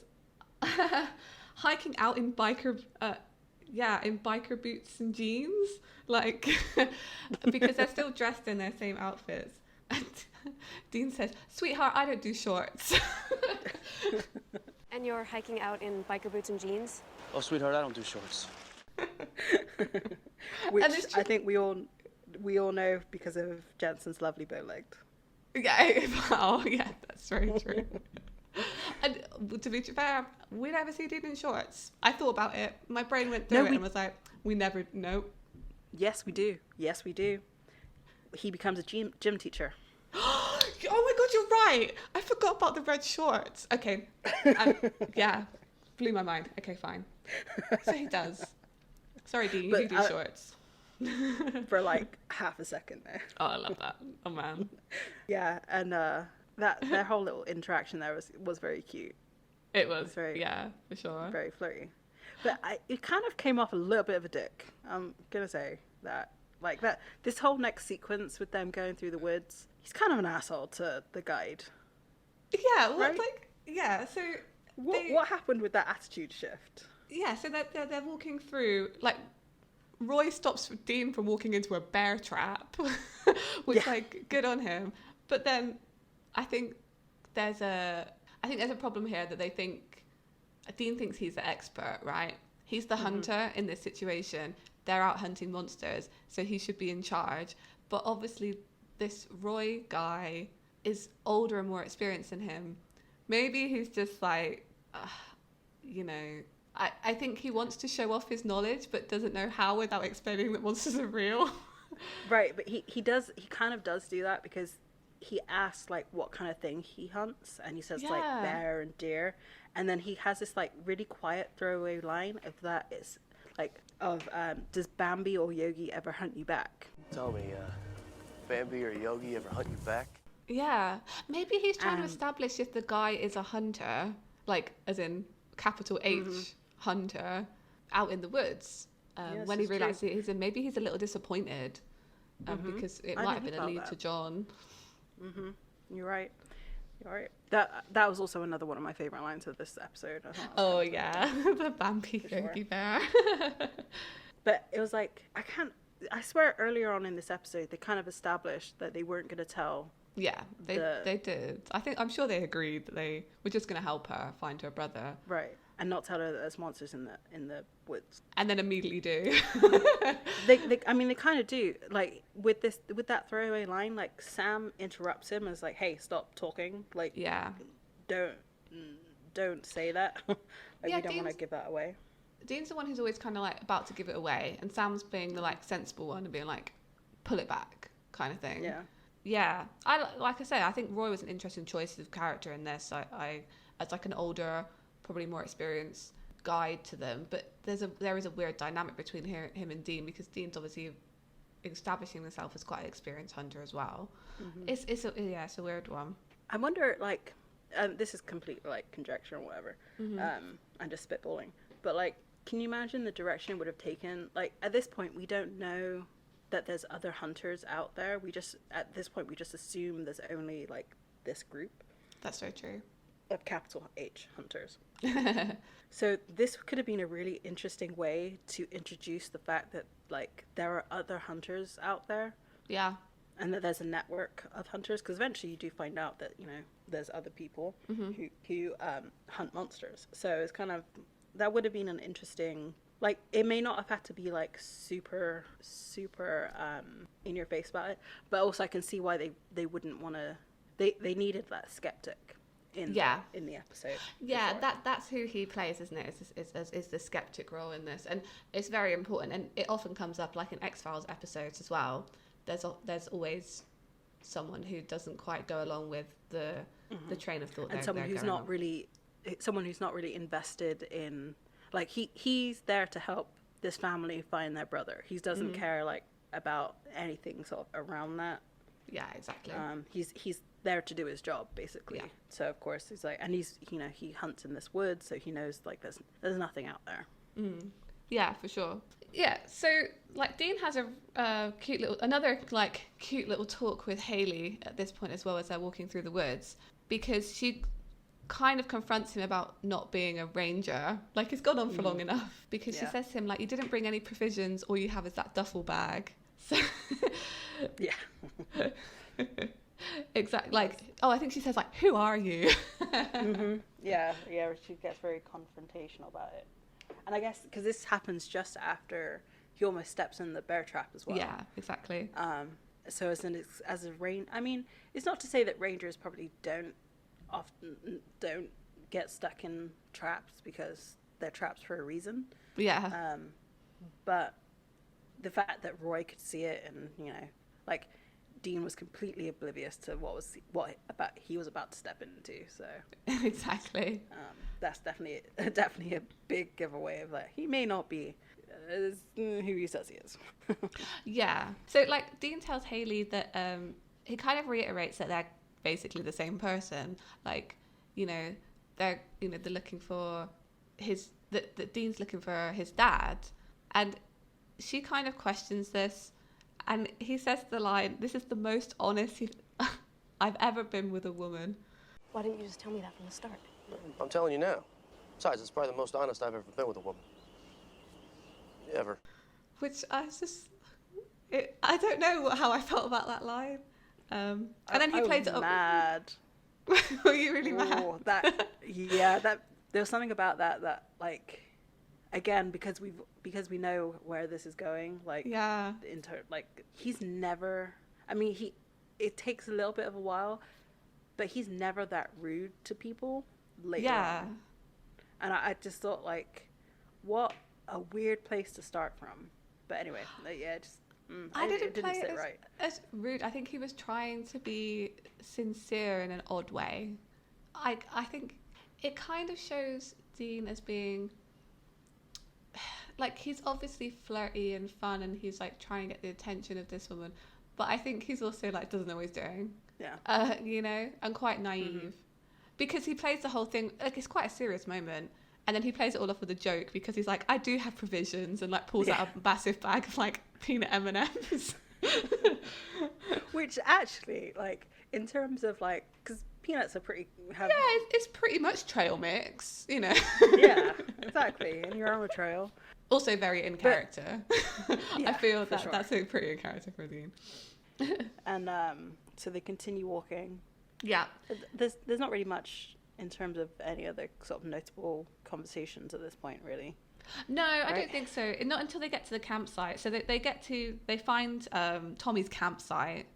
Speaker 1: hiking out in biker boots and jeans, like, because they're still dressed in their same outfits. And Dean says, sweetheart, I don't do shorts.
Speaker 6: And you're hiking out in biker boots and jeans?
Speaker 3: Oh, sweetheart, I don't do shorts.
Speaker 2: Which I think we all know because of Jensen's lovely bow-legged.
Speaker 1: Yeah, wow, yeah, that's very true. And to be fair, we never see Dean in shorts. I thought about it. My brain went through it and was like, no.
Speaker 2: Yes, we do. Yes, we do. He becomes a gym teacher.
Speaker 1: Oh my God, you're right. I forgot about the red shorts. Okay. Yeah, blew my mind. Okay, fine. So he does. Sorry, Dean, you do shorts.
Speaker 2: For like half a second there.
Speaker 1: Oh, I love that. Oh, man.
Speaker 2: Yeah, and that their whole little interaction there was very cute.
Speaker 1: It was very, yeah, for sure.
Speaker 2: Very flirty. But it kind of came off a little bit of a dick. I'm going to say that. Like, that this whole next sequence with them going through the woods, he's kind of an asshole to the guide.
Speaker 1: Yeah, well,
Speaker 2: right?
Speaker 1: like, yeah, so...
Speaker 2: What happened with that attitude shift?
Speaker 1: Yeah, so they're walking through, like, Roy stops Dean from walking into a bear trap, which, like, good on him. But then I think there's a problem here that they think, Dean thinks he's the expert, right? He's the hunter in this situation. They're out hunting monsters, so he should be in charge. But obviously this Roy guy is older and more experienced than him. Maybe he's just like, you know, I think he wants to show off his knowledge, but doesn't know how without explaining that monsters are real.
Speaker 2: Right, but he kind of does do that, because he asks like what kind of thing he hunts, and he says like bear and deer, and then he has this like really quiet throwaway line of that is like does Bambi or Yogi ever hunt you back?
Speaker 7: Tell me, Bambi or Yogi ever hunt you back?
Speaker 1: Yeah, maybe he's trying to establish if the guy is a hunter, like as in capital H hunter, out in the woods.
Speaker 2: Yes,
Speaker 1: when he realizes maybe he's a little disappointed because it might have been a lead to John.
Speaker 2: You're right. That was also another one of my favorite lines of this episode.
Speaker 1: Oh yeah, the Bambi Yogi bear.
Speaker 2: But it was like, I swear earlier on in this episode they kind of established that they weren't going to tell.
Speaker 1: Yeah, they did. I'm sure they agreed that they were just going to help her find her brother.
Speaker 2: Right. And not tell her that there's monsters in the woods.
Speaker 1: And then immediately do.
Speaker 2: they kind of do. Like with that throwaway line, like Sam interrupts him and is like, "Hey, stop talking. Like, don't say that. We don't want to give that away."
Speaker 1: Dean's the one who's always kind of like about to give it away, and Sam's being the like sensible one and being like, "Pull it back," kind of thing. Yeah. Like I say, I think Roy was an interesting choice of character in this. I as like an older, probably more experienced guide to them, but there is a weird dynamic between him and Dean, because Dean's obviously establishing himself as quite an experienced hunter as well. It's a weird one.
Speaker 2: I wonder, like, this is complete like conjecture or whatever. I'm just spitballing, but like, can you imagine the direction it would have taken? Like at this point, we don't know that there's other hunters out there. At this point we just assume there's only like this group.
Speaker 1: That's so true.
Speaker 2: Of capital H hunters. So this could have been a really interesting way to introduce the fact that like there are other hunters out there.
Speaker 1: Yeah.
Speaker 2: And that there's a network of hunters, because eventually you do find out that, you know, there's other people who hunt monsters. So it's kind of, that would have been an interesting, like, it may not have had to be like super in your face about it, but also I can see why they wouldn't want to, they needed that skeptic in the episode.
Speaker 1: Yeah, that's who he plays, isn't it? Is the skeptic role in this, and it's very important, and it often comes up like in X-Files episodes as well. There's always someone who doesn't quite go along with the train of thought,
Speaker 2: and someone who's not really invested in, like, he's there to help this family find their brother. He doesn't care like about anything sort of around that.
Speaker 1: Yeah, exactly.
Speaker 2: He's there to do his job, basically. Yeah. So of course he's like, and he's, you know, he hunts in this wood, so he knows like there's nothing out there.
Speaker 1: Yeah, for sure. Yeah, so like Dean has a cute little talk with Hayley at this point as well, as they're walking through the woods, because she kind of confronts him about not being a ranger. Like, it's gone on for long enough, because she says to him like, you didn't bring any provisions, all you have is that duffel bag. So yeah. Exactly. Like, I think she says like, who are you?
Speaker 2: Yeah, she gets very confrontational about it. And I guess because this happens just after he almost steps in the bear trap as well.
Speaker 1: Yeah, exactly.
Speaker 2: So as a rain, I mean, it's not to say that rangers probably often don't get stuck in traps, because they're traps for a reason.
Speaker 1: Yeah.
Speaker 2: But the fact that Roy could see it, and, you know, like, Dean was completely oblivious to what he was about to step into. So
Speaker 1: exactly.
Speaker 2: That's definitely a big giveaway of that he may not be who he says he is.
Speaker 1: Yeah. So like Dean tells Hayley that he kind of reiterates that they're basically the same person. Like, you know, they're looking for that Dean's looking for his dad, and she kind of questions this. And he says the line, "This is the most honest I've ever been with a woman."
Speaker 6: Why didn't you just tell me that from the start?
Speaker 7: I'm telling you now. Besides, it's probably the most honest I've ever been with a woman. Ever.
Speaker 1: Which I don't know how I felt about that line. And then he plays it up.
Speaker 2: Mad.
Speaker 1: Were you really mad?
Speaker 2: That there was something about that like, again, because we know where this is going, like, he's never, I mean, it takes a little bit of a while, but he's never that rude to people later on. And I just thought, like, what a weird place to start from. But anyway, yeah, just
Speaker 1: I didn't play
Speaker 2: sit
Speaker 1: it
Speaker 2: right.
Speaker 1: as rude. I think he was trying to be sincere in an odd way. I think it kind of shows Dean as being like, he's obviously flirty and fun, and he's like trying to get the attention of this woman, but I think he's also like doesn't know what he's doing.
Speaker 2: Yeah.
Speaker 1: You know, and quite naive, because he plays the whole thing like it's quite a serious moment, and then he plays it all off with a joke because he's like, I do have provisions, and like pulls out a massive bag of like peanut M&Ms.
Speaker 2: Which actually, like, in terms of like, because peanuts are pretty
Speaker 1: it's pretty much trail mix, you know.
Speaker 2: Yeah, exactly, and you're on a trail.
Speaker 1: Also very in character.
Speaker 2: Yeah,
Speaker 1: I feel that
Speaker 2: sure.
Speaker 1: that's a pretty in character for Dean.
Speaker 2: And so they continue walking.
Speaker 1: Yeah.
Speaker 2: There's not really much in terms of any other sort of notable conversations at this point, really.
Speaker 1: No, I don't think so. Not until they get to the campsite. So they find Tommy's campsite,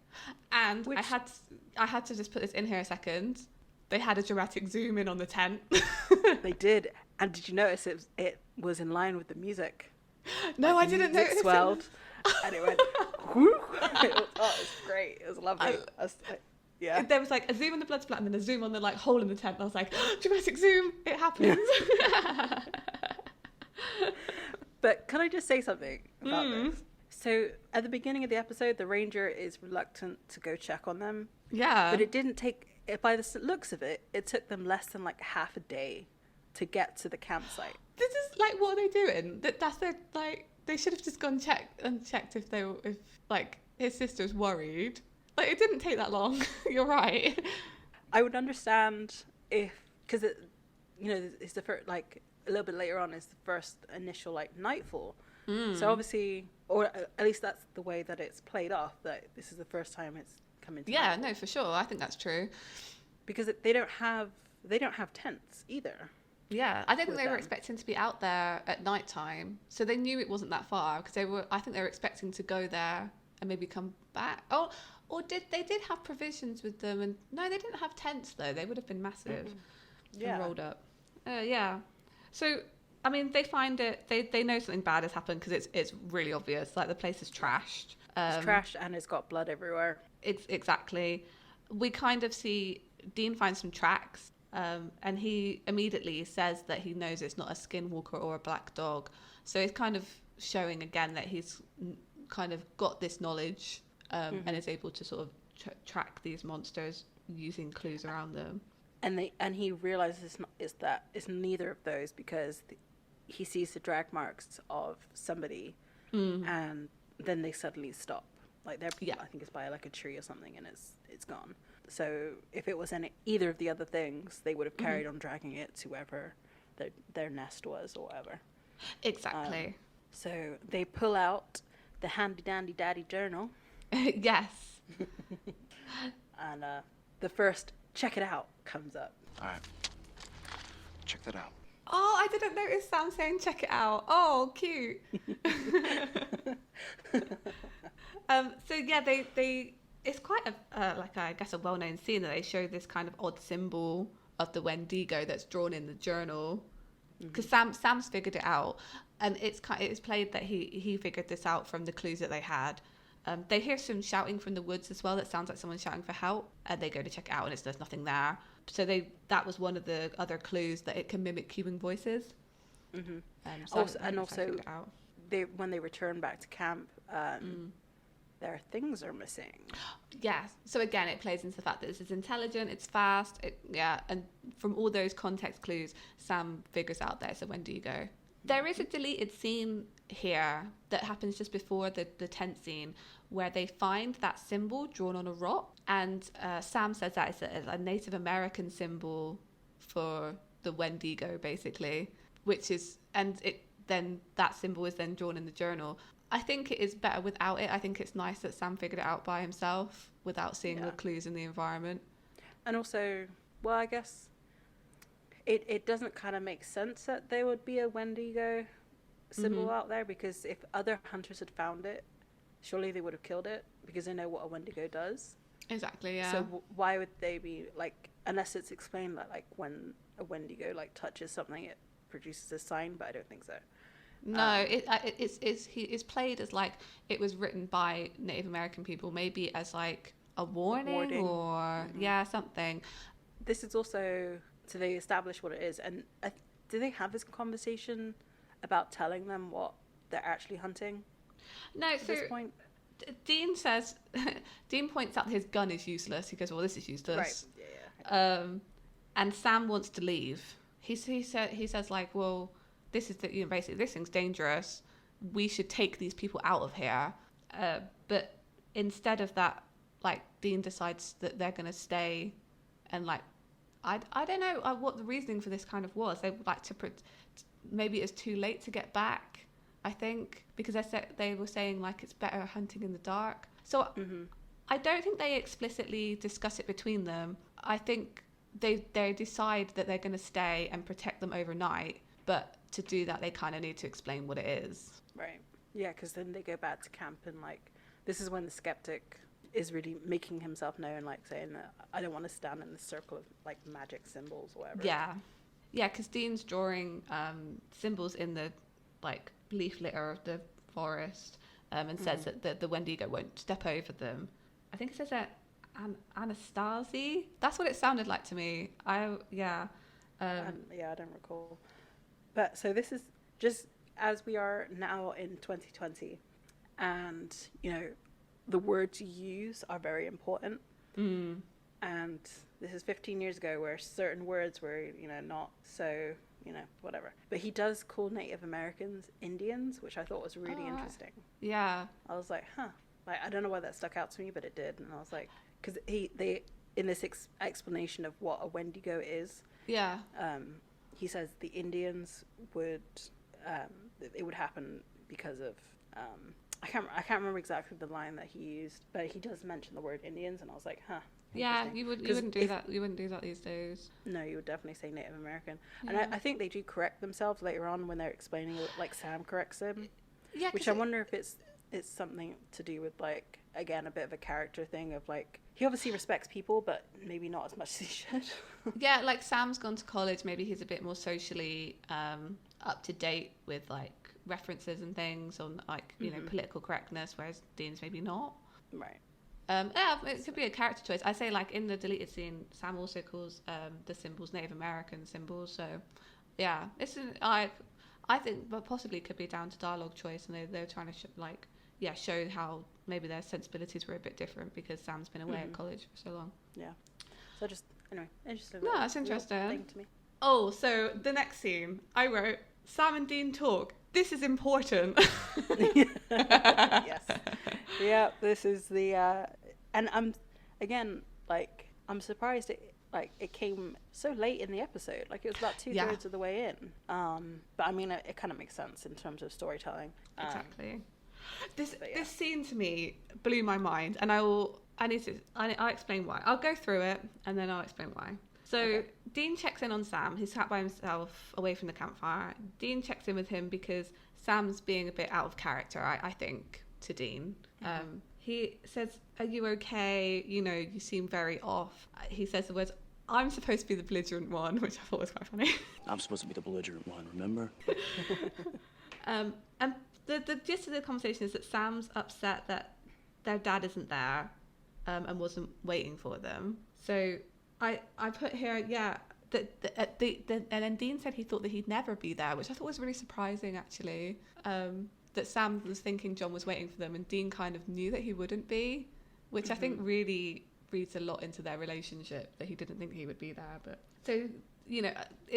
Speaker 1: and I had to just put this in here a second. They had a dramatic zoom in on the tent.
Speaker 2: They did, and did you notice it was in line with the music?
Speaker 1: No,
Speaker 2: like,
Speaker 1: I didn't notice.
Speaker 2: It swelled, and it went. Whoo! It was great. It was lovely. Yeah.
Speaker 1: There was like a zoom on the blood splat and then a zoom on the like hole in the tent. And I was like, dramatic zoom! It happens.
Speaker 2: But can I just say something about this? So at the beginning of the episode, the ranger is reluctant to go check on them.
Speaker 1: Yeah.
Speaker 2: But it didn't take. By the looks of it, it took them less than like half a day to get to the campsite.
Speaker 1: This is like, what are they doing? That's their like. They should have just gone checked if like his sister's worried. Like, it didn't take that long. You're right.
Speaker 2: I would understand if, because it's the first, like a little bit later on is the first initial like nightfall. So obviously, or at least that's the way that it's played off, that this is the first time it's come into nightfall.
Speaker 1: No, for sure. I think that's true.
Speaker 2: Because they don't have tents either.
Speaker 1: Yeah, I don't think they were expecting to be out there at night time, so they knew it wasn't that far, because I think they were expecting to go there and maybe come back. Or they did have provisions with them, and no, they didn't have tents though. They would have been massive and rolled up. Yeah. So I mean, they find it. They know something bad has happened because it's really obvious. Like, the place is trashed.
Speaker 2: It's trashed and it's got blood everywhere.
Speaker 1: Exactly. We kind of see Dean find some tracks, and he immediately says that he knows it's not a skinwalker or a black dog. So it's kind of showing again that he's kind of got this knowledge, and is able to sort of track these monsters using clues around them. And
Speaker 2: he realizes it's neither of those, because he sees the drag marks of somebody, and then they suddenly stop. Like, I think it's by like a tree or something, and it's gone. So if it was either of the other things, they would have carried on dragging it to wherever their nest was or whatever.
Speaker 1: Exactly.
Speaker 2: So they pull out the handy dandy daddy journal.
Speaker 1: Yes.
Speaker 2: And the first check it out comes up.
Speaker 3: All right. Check that out.
Speaker 1: Oh, I didn't notice Sam saying check it out. Oh, cute. So yeah, they it's quite a like, I guess, a well-known scene that they show this kind of odd symbol of the Wendigo that's drawn in the journal, because Sam's figured it out, and it's played that he figured this out from the clues that they had. They hear some shouting from the woods as well. That sounds like someone shouting for help, and they go to check it out, and there's nothing there. So that was one of the other clues, that it can mimic human voices.
Speaker 2: Also, when they return back to camp, their things are missing.
Speaker 1: Yeah. So again, it plays into the fact that this is intelligent, it's fast, and from all those context clues, Sam figures out that it's a Wendigo. There is a deleted scene here that happens just before the tent scene, where they find that symbol drawn on a rock, and Sam says that it's a Native American symbol for the Wendigo, basically, then that symbol is then drawn in the journal. I think it is better without it. I think it's nice that Sam figured it out by himself without seeing the clues in the environment.
Speaker 2: And also, well, I guess it doesn't kind of make sense that there would be a Wendigo symbol out there, because if other hunters had found it, surely they would have killed it, because they know what a Wendigo does.
Speaker 1: Exactly, yeah.
Speaker 2: So why would they be like, unless it's explained that like when a Wendigo like touches something, it produces a sign, but I don't think so.
Speaker 1: No, it's played as like it was written by Native American people, maybe as like a warning or something.
Speaker 2: This is also, so they establish what it is, and do they have this conversation about telling them what they're actually hunting?
Speaker 1: No,
Speaker 2: at this point.
Speaker 1: Dean says, Dean points out that his gun is useless. He goes, well, this is useless.
Speaker 2: Right. Yeah.
Speaker 1: And Sam wants to leave. He says like, well, this is basically this thing's dangerous. We should take these people out of here. But instead of that, like Dean decides that they're gonna stay, and like, I don't know what the reasoning for this kind of was. They would like to maybe it's too late to get back. I think because they were saying like it's better hunting in the dark. So I don't think they explicitly discuss it between them. I think they decide that they're going to stay and protect them overnight. But to do that, they kind of need to explain what it is.
Speaker 2: Right. Yeah, because then they go back to camp and like this is when the skeptic is really making himself known, like saying that I don't want to stand in this circle of like magic symbols or whatever.
Speaker 1: Yeah. Yeah, because Dean's drawing symbols in the like leaf litter of the forest, and says that the Wendigo won't step over them. I think it says that Anastasi. That's what it sounded like to me. I don't recall. But so this is just as we are now in 2020, and you know the words you use are very important. And this is 15 years ago where certain words were not so whatever. But he does call Native Americans Indians, which I thought was really interesting. Yeah.
Speaker 2: I was like, like I don't know why that stuck out to me, but it did. And I was like, because they in this explanation of what a Wendigo is, he says the Indians would it would happen because of I can't remember exactly the line that he used, but he does mention the word Indians, and I was like, yeah,
Speaker 1: you wouldn't do that. You wouldn't do that these days.
Speaker 2: No, you would definitely say Native American. Yeah. And I think they do correct themselves later on when they're explaining it, like Sam corrects him. Yeah, which I wonder if it's something to do with like, again, a bit of a character thing of like he obviously respects people, but maybe not as much as he should.
Speaker 1: Yeah, like Sam's gone to college. Maybe he's a bit more socially up to date with like references and things on like political correctness, whereas Dean's maybe not.
Speaker 2: Right.
Speaker 1: It could be a character choice. I say like in the deleted scene, Sam also calls the symbols Native American symbols. So yeah, I think, but possibly could be down to dialogue choice, and they're trying to show how maybe their sensibilities were a bit different because Sam's been away at college for so long.
Speaker 2: Yeah. So just anyway, interesting.
Speaker 1: No, that's interesting.
Speaker 2: Thing to me.
Speaker 1: Oh, so the next scene I wrote, Sam and Dean talk. This is important.
Speaker 2: Yes. Yeah, this is the and I'm surprised it came so late in the episode. Like it was about 2/3 of the way in. But I mean it kind of makes sense in terms of storytelling.
Speaker 1: Exactly. This scene to me blew my mind, and I'll explain why. I'll go through it and then I'll explain why. So Dean checks in on Sam. He's sat by himself away from the campfire. Dean checks in with him because Sam's being a bit out of character, I think, to Dean. He says, "Are you okay? You seem very off." He says the words, "I'm supposed to be the belligerent one," which I thought was quite funny.
Speaker 3: I'm supposed to be the belligerent one, remember?
Speaker 1: And the gist of the conversation is that Sam's upset that their dad isn't there and wasn't waiting for them. So I put here, and then Dean said he thought that he'd never be there, which I thought was really surprising, actually. That Sam was thinking John was waiting for them, and Dean kind of knew that he wouldn't be, which I think really reads a lot into their relationship, that he didn't think he would be there. But so,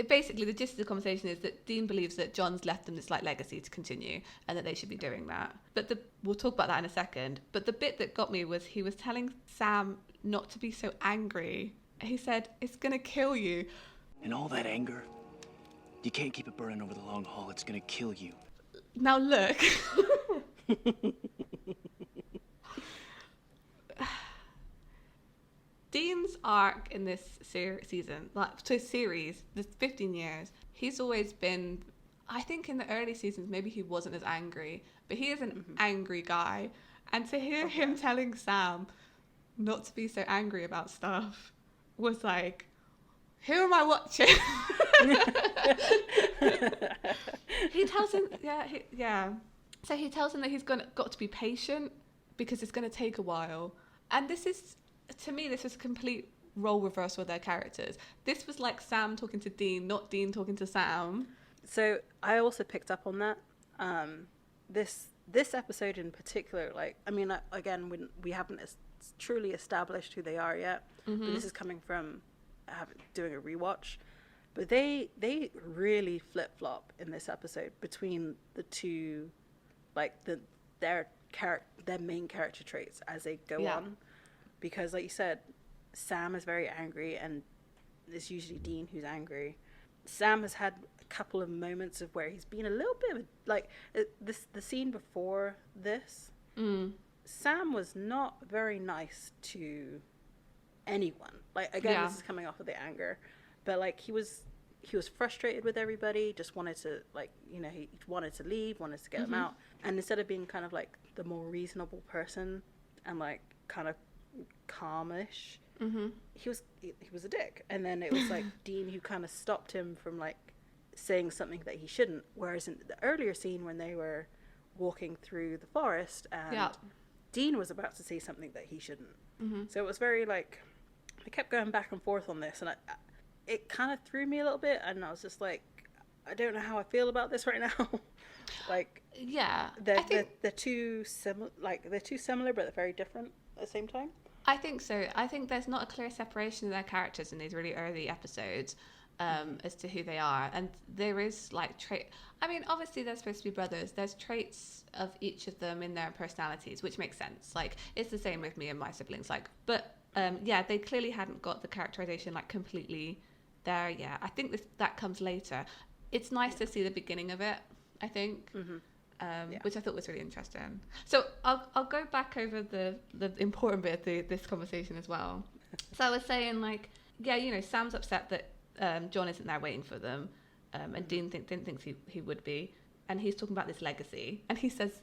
Speaker 1: basically the gist of the conversation is that Dean believes that John's left them this like legacy to continue, and that they should be doing that. But we'll talk about that in a second. But the bit that got me was he was telling Sam not to be so angry. He said, "It's going to kill you."
Speaker 3: And all that anger, you can't keep it burning over the long haul. It's going to kill you.
Speaker 1: Now look. Dean's arc in this season, series, this 15 years, he's always been, I think in the early seasons, maybe he wasn't as angry, but he is an angry guy. And to hear him telling Sam, not to be so angry about stuff was like, who am I watching? He tells him, So he tells him that he's got to be patient because it's going to take a while. And this is, to me, this is a complete role reversal of their characters. This was like Sam talking to Dean, not Dean talking to Sam.
Speaker 2: So I also picked up on that. This episode in particular, like, I mean, again, we haven't truly established who they are yet. Mm-hmm. But this is coming from doing a rewatch. But they really flip-flop in this episode between the two, like their main character traits as they go on. Because like you said, Sam is very angry, and it's usually Dean who's angry. Sam has had a couple of moments of where he's been a little bit of like the scene before this. Sam was not very nice to anyone. Like, again, this is coming off of the anger, but like he was frustrated with everybody. Just wanted to, like, you know, he wanted to leave, wanted to get them out, and instead of being kind of like the more reasonable person and like kind of calmish, he was a dick. And then it was like Dean who kind of stopped him from like saying something that he shouldn't. Whereas in the earlier scene when they were walking through the forest and Dean was about to say something that he shouldn't. So it was very like, I kept going back and forth on this, and it kind of threw me a little bit, and I was just like, I don't know how I feel about this right now. Like, they're too similar, but they're very different at the same time.
Speaker 1: I think so. I think there's not a clear separation of their characters in these really early episodes as to who they are. And there is like I mean, obviously they're supposed to be brothers. There's traits of each of them in their personalities, which makes sense. Like, it's the same with me and my siblings. Like, but they clearly hadn't got the characterization like completely there yet. I think that comes later. It's nice to see the beginning of it, I think. Which I thought was really interesting. So I'll go back over the important bit of this conversation as well. So I was saying, like, you know, Sam's upset that John isn't there waiting for them, and Dean didn't think he would be, and he's talking about this legacy, and he says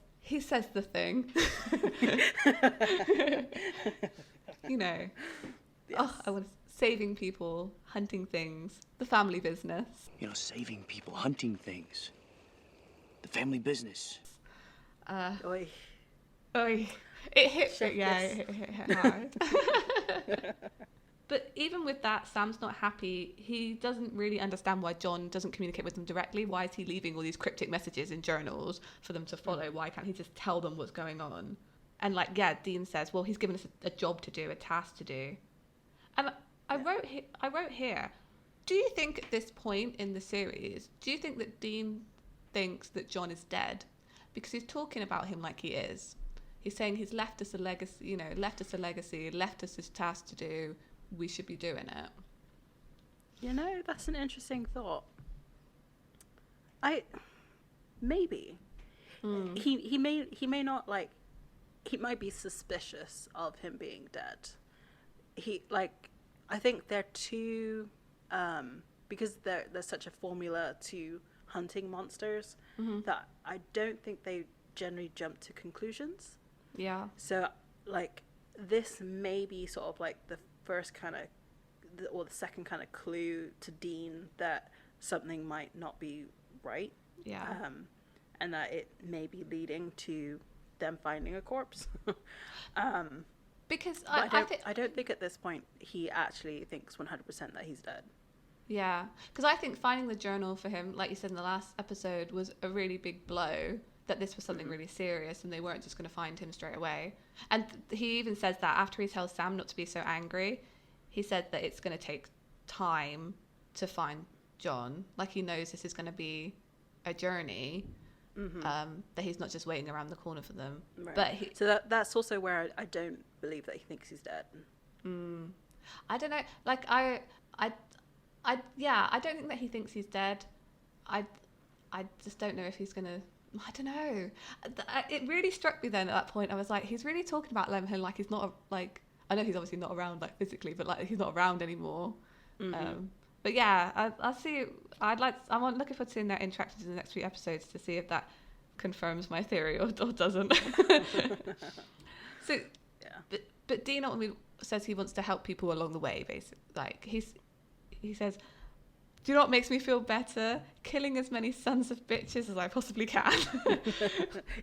Speaker 1: the thing, you know, I was saving people, hunting things, the family business.
Speaker 3: You know, saving people, hunting things. The family business.
Speaker 2: Oi.
Speaker 1: It hit. It hit hard. But even with that, Sam's not happy. He doesn't really understand why John doesn't communicate with them directly. Why is he leaving all these cryptic messages in journals for them to follow? Why can't he just tell them what's going on? And like, Dean says, well, he's given us a job to do, a task to do. And I wrote here, do you think at this point in the series, do you think that Dean thinks that John is dead? Because he's talking about him like he is. He's saying he's left us a legacy, left us his task to do. We should be doing it.
Speaker 2: You know, that's an interesting thought. Maybe. He may not, like, he might be suspicious of him being dead. I think they're too, because there's such a formula to hunting monsters that I don't think they generally jump to conclusions. Yeah. So, like, this may be sort of like the first kind of, or the second kind of clue to Dean that something might not be right. Yeah. And that it may be leading to them finding a corpse. Because I don't think at this point he actually thinks 100% that he's dead.
Speaker 1: Yeah, because I think finding the journal for him, like you said in the last episode, was a really big blow, that this was something really serious and they weren't just going to find him straight away. And he even says that after he tells Sam not to be so angry, he said that it's going to take time to find John. Like, he knows this is going to be a journey, that he's not just waiting around the corner for them.
Speaker 2: Right.
Speaker 1: But
Speaker 2: so that's also where I don't believe that he thinks he's dead.
Speaker 1: I don't know. Like, I don't think that he thinks he's dead. I just don't know if he's gonna. I don't know. It really struck me then at that point. I was like, he's really talking about Lemon like he's not like. I know he's obviously not around like physically, but like he's not around anymore. But yeah, I'll see. I'm looking forward to seeing their interactions in the next few episodes to see if that confirms my theory or doesn't. So, yeah. But Dean ultimately says he wants to help people along the way, basically. Like, he says, do you know what makes me feel better? Killing as many sons of bitches as I possibly can.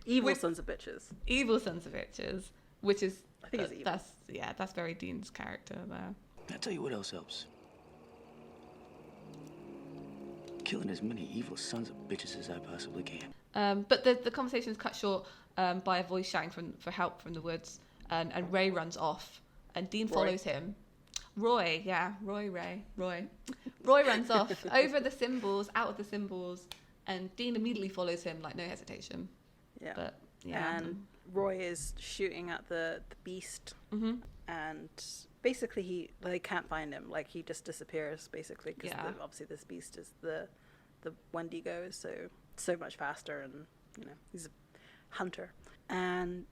Speaker 2: Evil sons of bitches.
Speaker 1: Evil sons of bitches, which is,
Speaker 2: I think it's evil.
Speaker 1: That's very Dean's character there.
Speaker 3: I'll tell you what else helps. Killing as many evil sons of bitches as I possibly can.
Speaker 1: But the conversation is cut short by a voice shouting for help from the woods, and Ray runs off, and Dean follows him. Roy runs off over the symbols, out of the symbols, and Dean immediately follows him, like, no hesitation.
Speaker 2: Yeah.
Speaker 1: But yeah.
Speaker 2: And Roy is shooting at the beast, and basically they can't find him. Like, he just disappears, basically, because obviously this beast is the Wendigo, is so much faster, and he's a hunter. And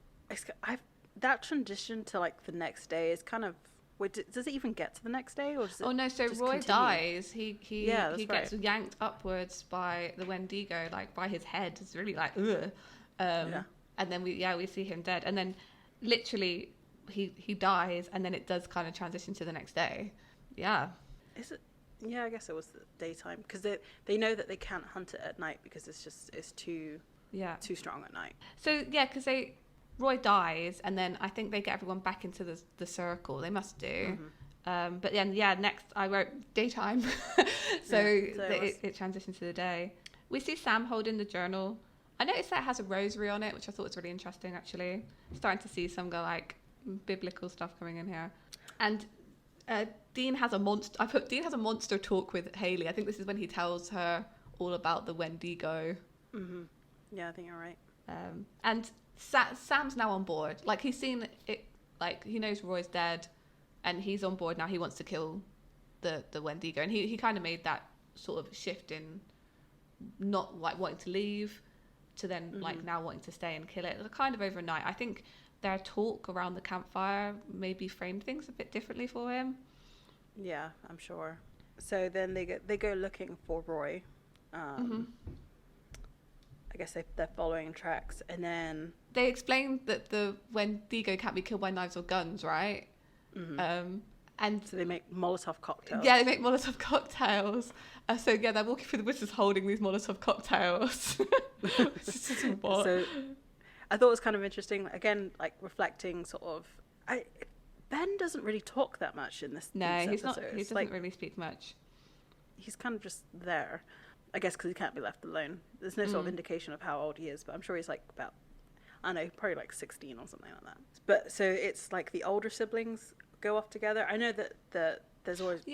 Speaker 2: that transition to, like, the next day is kind of. Wait, does it even get to the next day, or does it?
Speaker 1: Oh no! So Roy dies. He gets yanked upwards by the Wendigo, like by his head. It's really like ugh. And then we see him dead, and then literally he dies, and then it does kind of transition to the next day. Yeah. Is it?
Speaker 2: Yeah, I guess it was the daytime, because they know that they can't hunt it at night because it's too strong at night.
Speaker 1: So yeah, because Roy dies, and then I think they get everyone back into the circle. They must do. But then, next I wrote daytime. so it transitions to the day. We see Sam holding the journal. I noticed that it has a rosary on it, which I thought was really interesting, actually. Starting to see some like biblical stuff coming in here. And Dean has a monster. Dean has a monster talk with Haley. I think this is when he tells her all about the Wendigo.
Speaker 2: Yeah, I think you're right.
Speaker 1: And Sam's now on board. Like, he's seen it. Like, he knows Roy's dead, and he's on board now. He wants to kill the Wendigo, and he kind of made that sort of shift in not like wanting to leave to then like now wanting to stay and kill it. Kind of overnight. I think their talk around the campfire maybe framed things a bit differently for him.
Speaker 2: Yeah, I'm sure. So then they go looking for Roy. I guess they're following tracks, and then
Speaker 1: they explain that the Wendigo can't be killed by knives or guns, right? And
Speaker 2: so they make Molotov cocktails.
Speaker 1: Yeah, they make Molotov cocktails. So they're walking through the woods holding these Molotov cocktails.
Speaker 2: So I thought it was kind of interesting. Again, like reflecting sort of. Ben doesn't really talk that much in this.
Speaker 1: No,
Speaker 2: these
Speaker 1: he's not.
Speaker 2: episodes.
Speaker 1: He doesn't really speak much.
Speaker 2: He's kind of just there. I guess because he can't be left alone. There's no sort of indication of how old he is, but I'm sure he's like about, I don't know, probably like 16 or something like that. But so it's like the older siblings go off together. I know that there's always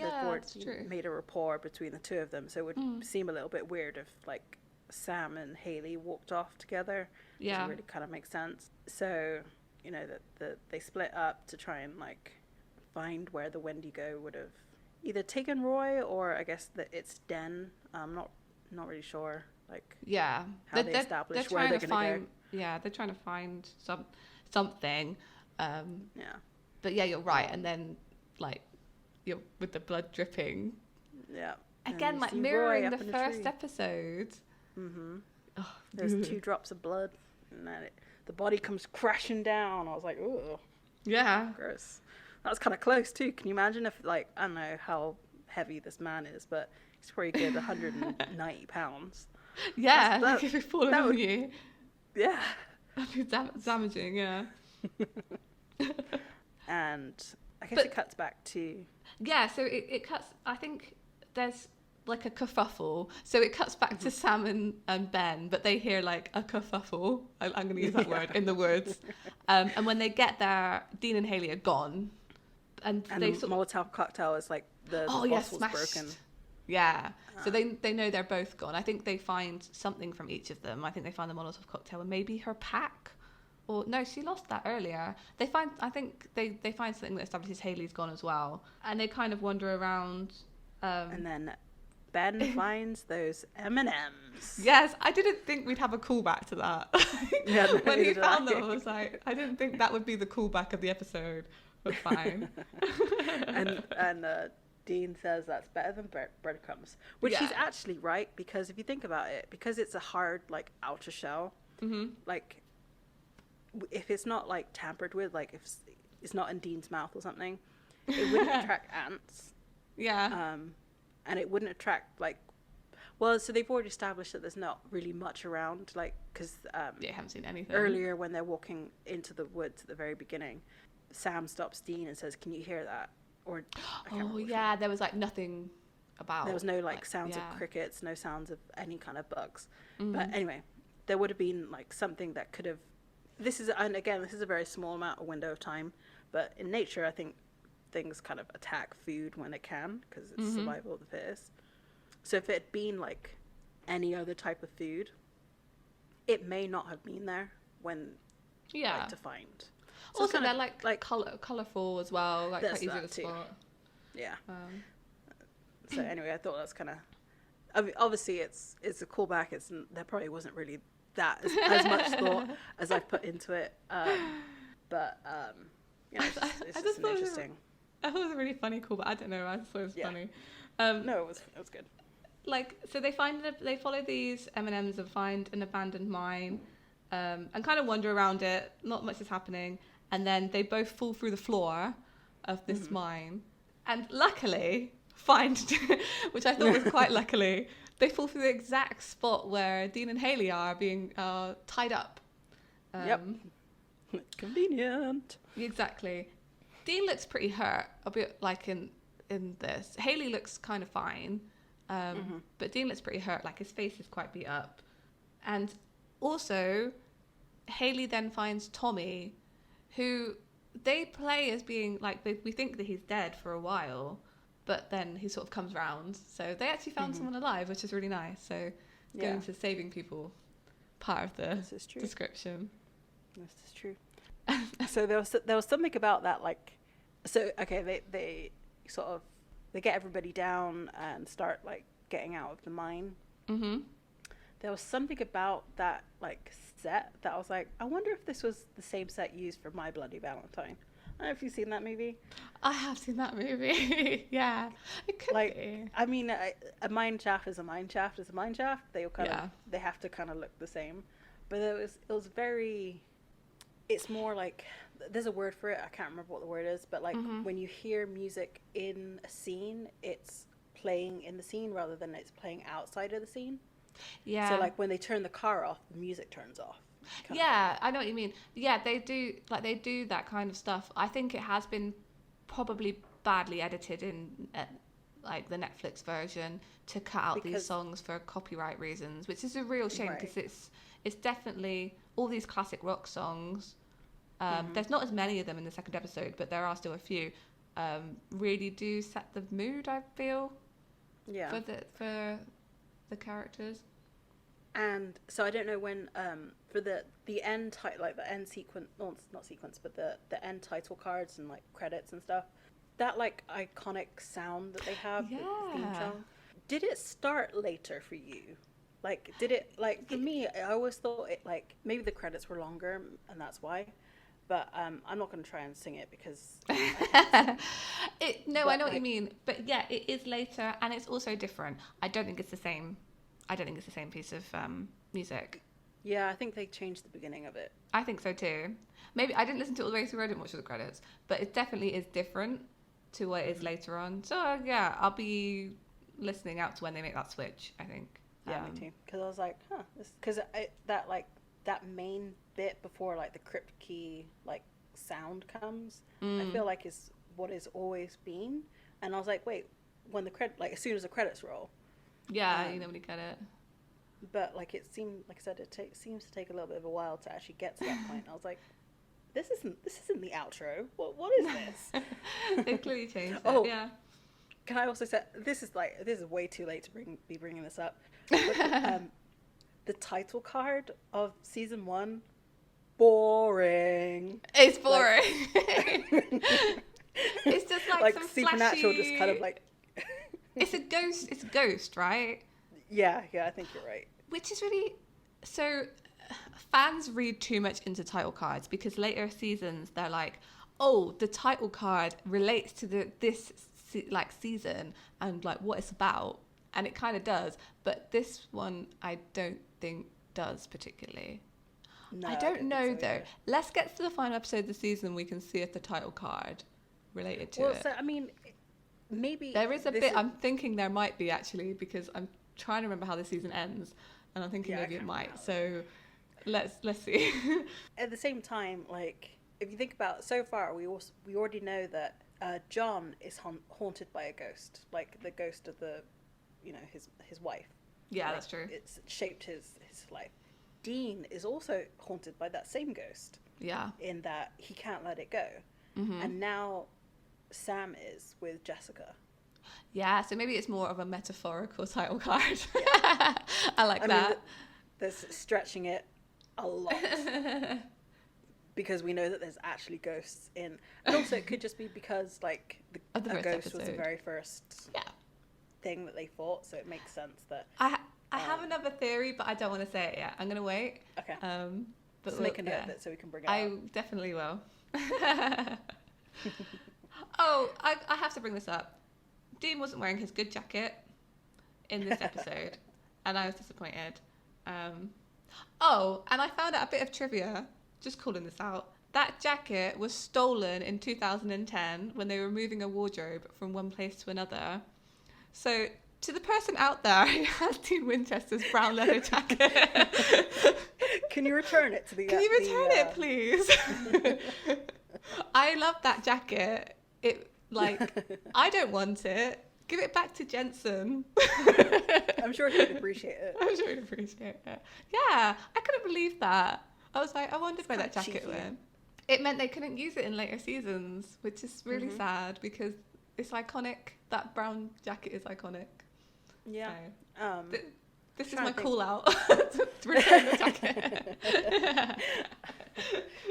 Speaker 2: made a rapport between the two of them, so it would seem a little bit weird if like Sam and Haley walked off together. Yeah, it really kind of makes sense. So that they split up to try and like find where the Wendigo would have either taken Roy, or I guess that it's Den. I'm not really sure. Like how they establish where they're going to go.
Speaker 1: Yeah, they're trying to find something. But yeah, you're right. And then like you're with the blood dripping.
Speaker 2: Yeah.
Speaker 1: Again, like mirroring the first episode.
Speaker 2: Oh, there's 2 drops of blood, and then the body comes crashing down. I was like, ooh.
Speaker 1: Yeah.
Speaker 2: Gross. That was kind of close too. Can you imagine if, like, I don't know how heavy this man is, but he's probably good 190 pounds.
Speaker 1: Yeah, like if he fallen on you.
Speaker 2: Yeah.
Speaker 1: That'd be damaging, yeah.
Speaker 2: And I guess it cuts back to...
Speaker 1: Yeah, so it cuts... I think there's like a kerfuffle. So it cuts back to Sam and Ben, but they hear like a kerfuffle. I'm going to use that word, in the woods. And when they get there, Dean and Haley are gone. And they
Speaker 2: the Molotov cocktail is like the bottle's broken.
Speaker 1: Yeah. So they know they're both gone. I think they find something from each of them. I think they find the Molotov cocktail and maybe her pack. Or no, she lost that earlier. They find something that establishes Haley's gone as well. And they kind of wander around.
Speaker 2: And then Ben finds those M&Ms.
Speaker 1: Yes, I didn't think we'd have a callback to that.
Speaker 2: Yeah,
Speaker 1: when he found them, I was like, I didn't think that would be the callback of the episode. But fine.
Speaker 2: and Dean says that's better than breadcrumbs, which he's actually right, because if you think about it, because it's a hard like outer shell, like if it's not like tampered with, like if it's not in Dean's mouth or something, it wouldn't attract ants.
Speaker 1: Yeah.
Speaker 2: And it wouldn't attract like, well, so they've already established that there's not really much around, like, because
Speaker 1: I haven't seen anything.
Speaker 2: Earlier when they're walking into the woods at the very beginning, Sam stops Dean and says, "Can you hear that?" Or
Speaker 1: there was like nothing about.
Speaker 2: There was no like sounds of crickets, no sounds of any kind of bugs. But anyway, there would have been like something that could have. This is a very small amount of window of time, but in nature, I think things kind of attack food when it can because it's survival of the fittest. So if it had been like any other type of food, it may not have been there when like, to find. So
Speaker 1: also, they're like colourful as well, like quite easy to spot.
Speaker 2: Yeah. So anyway, I thought that's kind of obviously it's a callback. There probably wasn't really that as much thought as I've put into it. But it's just interesting.
Speaker 1: I thought it was a really funny call, but I don't know. I thought it was funny.
Speaker 2: No, it was good.
Speaker 1: Like, so they follow these M&Ms and find an abandoned mine, and kind of wander around it. Not much is happening, and then they both fall through the floor of this mine, and luckily find, which I thought was quite luckily, they fall through the exact spot where Dean and Hayley are being tied up.
Speaker 2: Yep. Convenient.
Speaker 1: Exactly. Dean looks pretty hurt, a bit like in this. Hayley looks kind of fine, but Dean looks pretty hurt, like his face is quite beat up. And also, Hayley then finds Tommy, who they play as being like, we think that he's dead for a while, but then he sort of comes round. So they actually found someone alive, which is really nice. So going to saving people, part of the description.
Speaker 2: This is true. So there was something about that, like, so okay, they sort of get everybody down and start like getting out of the mine. There was something about that like set that I was like, I wonder if this was the same set used for My Bloody Valentine. I don't know if you've seen that movie.
Speaker 1: I have seen that movie. Yeah, it could be.
Speaker 2: I mean, a mine shaft is a mine shaft is a mine shaft. They all kind of they have to kind of look the same, but it was very. It's more like, there's a word for it, I can't remember what the word is, but like when you hear music in a scene, it's playing in the scene rather than it's playing outside of the scene. Yeah. So like when they turn the car off, the music turns off.
Speaker 1: Yeah, I know what you mean. Yeah, they do that kind of stuff. I think it has been probably badly edited in like the Netflix version to cut out these songs for copyright reasons, which is a real shame because it's definitely all these classic rock songs. There's not as many of them in the second episode, but there are still a few. Really do set the mood, I feel. Yeah. For the characters.
Speaker 2: And so I don't know when for the end like the end sequence, not sequence, but the end title cards and like credits and stuff. That like iconic sound that they have, the theme song. Did it start later for you? Like, did it, like, for me, I always thought it, like, maybe the credits were longer, and that's why. But I'm not going to try and sing it because...
Speaker 1: I know what you mean. But, yeah, it is later, and it's also different. I don't think it's the same piece of music.
Speaker 2: Yeah, I think they changed the beginning of it.
Speaker 1: I think so, too. Maybe I didn't listen to it all the way through. I didn't watch all the credits. But it definitely is different to what it is later on. So, yeah, I'll be listening out to when they make that switch, I think.
Speaker 2: Yeah, me too. Because I was like, because that main bit before like the crypt key like sound comes, I feel like is what it's always been. And I was like, wait, when the credit, like as soon as the credits roll,
Speaker 1: you nobody get it.
Speaker 2: But like it seemed, like I said, it seems to take a little bit of a while to actually get to that point. I was like, this isn't the outro. What is this?
Speaker 1: They clearly changed it. Oh yeah.
Speaker 2: Can I also say this is way too late to be bringing this up. But, the title card of season 1, boring.
Speaker 1: It's boring. It's just like some
Speaker 2: Supernatural,
Speaker 1: flashy...
Speaker 2: just kind of like.
Speaker 1: It's a ghost, right?
Speaker 2: Yeah, I think you're right.
Speaker 1: Which is really so. Fans read too much into title cards because later seasons they're like, oh, the title card relates to this season and like what it's about. And it kind of does, but this one I don't think does particularly.
Speaker 2: No,
Speaker 1: I don't know
Speaker 2: think so,
Speaker 1: though.
Speaker 2: yeah.
Speaker 1: Let's get to the final episode of the season. We can see if the title card related to
Speaker 2: Well,
Speaker 1: it.
Speaker 2: so I mean, maybe
Speaker 1: There is a
Speaker 2: this
Speaker 1: bit. I'm thinking there might be actually, because I'm trying to remember how the season ends, and I'm thinking
Speaker 2: Yeah, I
Speaker 1: maybe it
Speaker 2: can't
Speaker 1: might.
Speaker 2: remember.
Speaker 1: So let's see.
Speaker 2: At the same time, like if you think about so far, we already know that John is haunted by a ghost, like the ghost of the, his wife.
Speaker 1: Yeah,
Speaker 2: Like,
Speaker 1: that's true.
Speaker 2: It's shaped his life. Dean is also haunted by that same ghost.
Speaker 1: Yeah.
Speaker 2: In that he can't let it go, and now Sam is with Jessica.
Speaker 1: Yeah, so maybe it's more of a metaphorical title card. I like
Speaker 2: I
Speaker 1: that.
Speaker 2: mean, there's stretching it a lot because we know that there's actually ghosts in, and also it could just be because like a
Speaker 1: first
Speaker 2: ghost was the
Speaker 1: episode.
Speaker 2: very first thing that they fought, so it makes sense that.
Speaker 1: I have another theory, but I don't want to say it yet. I'm gonna wait.
Speaker 2: Okay.
Speaker 1: But
Speaker 2: Just make a note of it so we can bring it
Speaker 1: I
Speaker 2: up.
Speaker 1: definitely will. Oh, I have to bring this up. Dean wasn't wearing his good jacket in this episode, and I was disappointed. And I found out a bit of trivia, just calling this out. That jacket was stolen in 2010 when they were moving a wardrobe from one place to another. So, to the person out there who has Dean Winchester's brown leather jacket,
Speaker 2: Can you return it to the?
Speaker 1: can you return it, please? I love that jacket. I don't want it. Give it back to Jensen.
Speaker 2: I'm sure he'd appreciate it.
Speaker 1: I'm sure he'd appreciate it. Yeah, I couldn't believe that. I was like, I wondered where that
Speaker 2: kinda
Speaker 1: jacket
Speaker 2: cheeky.
Speaker 1: went. It meant they couldn't use it in later seasons, which is really sad because it's iconic. That brown jacket is iconic.
Speaker 2: Yeah.
Speaker 1: So, this is
Speaker 2: trying
Speaker 1: my
Speaker 2: to think.
Speaker 1: call out to return the jacket.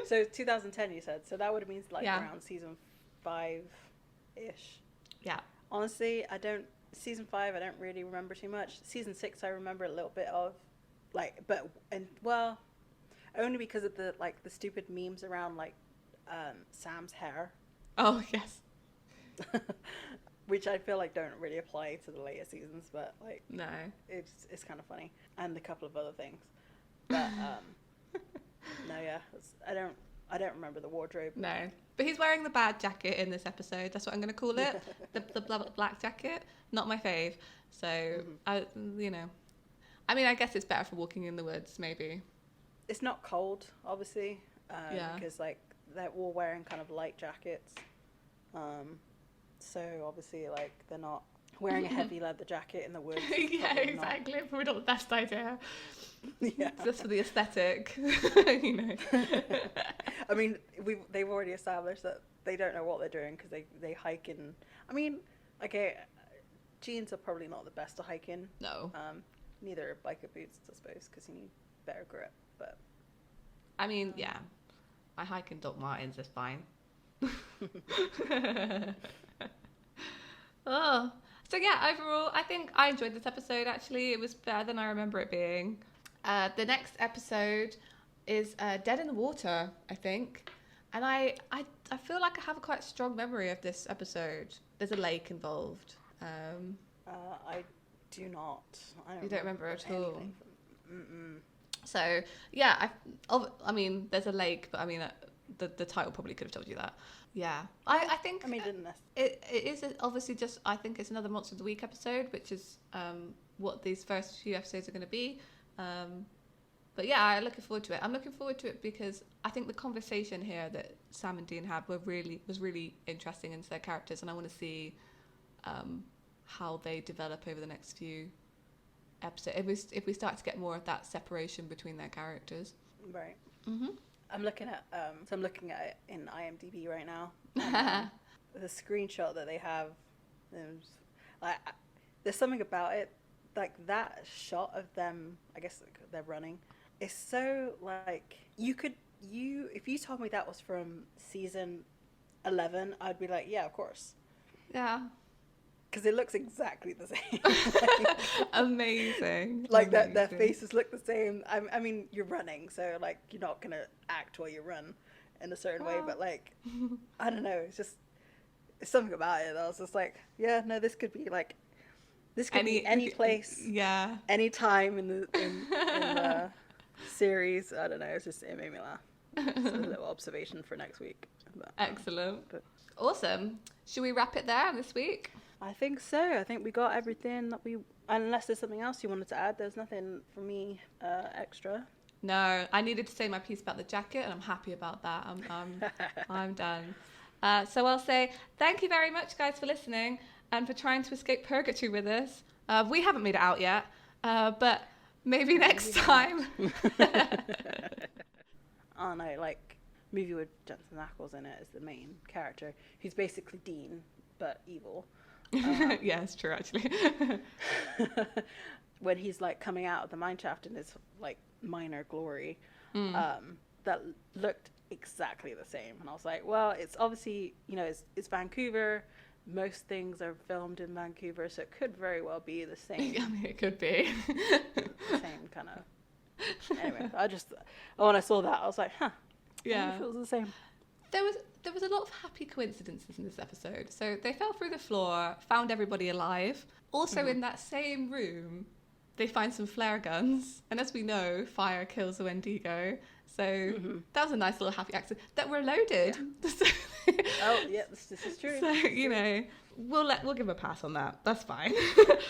Speaker 2: So 2010, you said. So that would have been like
Speaker 1: Yeah.
Speaker 2: around season 5-ish.
Speaker 1: Yeah.
Speaker 2: Honestly, season 5, I don't really remember too much. Season 6, I remember a little bit of, only because of the stupid memes around Sam's hair,
Speaker 1: Oh, yes.
Speaker 2: which I feel like don't really apply to the later seasons, but
Speaker 1: No.
Speaker 2: it's kind of funny, and a couple of other things. But no, yeah, I don't remember the wardrobe.
Speaker 1: No. But he's wearing the bad jacket in this episode. That's what I'm going to call it. the black jacket. Not my fave. So, I guess it's better for walking in the woods, maybe.
Speaker 2: It's not cold, obviously,
Speaker 1: Yeah.
Speaker 2: because they're all wearing kind of light jackets. So obviously they're not wearing a heavy leather jacket in the woods.
Speaker 1: Yeah,
Speaker 2: Probably not.
Speaker 1: exactly. Probably not the best idea.
Speaker 2: Yeah.
Speaker 1: Just for the aesthetic,
Speaker 2: I mean, they've already established that they don't know what they're doing because they hike in. I mean, okay, jeans are probably not the best to hike in.
Speaker 1: No.
Speaker 2: Neither are biker boots, I suppose, because you need better grip. But
Speaker 1: I mean, yeah. I hike in Doc Martens, it's fine. Oh. So yeah, overall, I think I enjoyed this episode, actually. It was better than I remember it being. The next episode is Dead in the Water, I think. And I feel like I have a quite strong memory of this episode. There's a lake involved.
Speaker 2: I do not.
Speaker 1: You don't remember at all?
Speaker 2: anything from-
Speaker 1: So, yeah, I mean, there's a lake, but I mean, the title probably could have told you that. Yeah. I think...
Speaker 2: I mean, didn't necessarily.
Speaker 1: It is obviously just, I think it's another Monster of the Week episode, which is what these first few episodes are going to be. But yeah, I'm looking forward to it. I'm looking forward to it because I think the conversation here that Sam and Dean had was really interesting into their characters, and I want to see how they develop over the next few episodes. If we start to get more of that separation between their characters.
Speaker 2: Right.
Speaker 1: Mm-hmm.
Speaker 2: I'm looking at it in IMDb right now. And, the screenshot that they have, there's something about it, like that shot of them. I guess they're running. It's so if you told me that was from season 11, I'd be like, yeah, of course.
Speaker 1: Yeah.
Speaker 2: Because it looks exactly the same.
Speaker 1: Amazing.
Speaker 2: That their faces look the same. I mean, you're running, so you're not gonna act while you run in a certain way. But I don't know. It's something about it. I was just like, yeah, no, this could be be any place,
Speaker 1: yeah,
Speaker 2: any time in the series. I don't know. It made me laugh. It's a little observation for next week. But,
Speaker 1: excellent. Awesome. Should we wrap it there this week?
Speaker 2: I think so. I think we got everything that we. Unless there's something else you wanted to add, there's nothing for me extra.
Speaker 1: No, I needed to say my piece about the jacket, and I'm happy about that. I'm done. So I'll say thank you very much, guys, for listening and for trying to escape Purgatory with us. We haven't made it out yet, but maybe next time.
Speaker 2: Oh no, like movie with Jensen Ackles in it as the main character. He's basically Dean, but evil.
Speaker 1: Yeah, it's true actually.
Speaker 2: When he's like coming out of the mine shaft in his like minor glory, that looked exactly the same, and I was like, well, it's obviously, you know, it's Vancouver. Most things are filmed in Vancouver, so it could very well be the same.
Speaker 1: I mean, it could be.
Speaker 2: The same kind of. Anyway, when I saw that, I was like, huh.
Speaker 1: Yeah.
Speaker 2: It feels the same.
Speaker 1: There was a lot of happy coincidences in this episode. So they fell through the floor, found everybody alive. Also in that same room, they find some flare guns. And as we know, fire kills a Wendigo. So that was a nice little happy accident that were loaded. Yeah.
Speaker 2: Oh, yeah, this is true.
Speaker 1: So, you know, we'll give a pass on that. That's fine.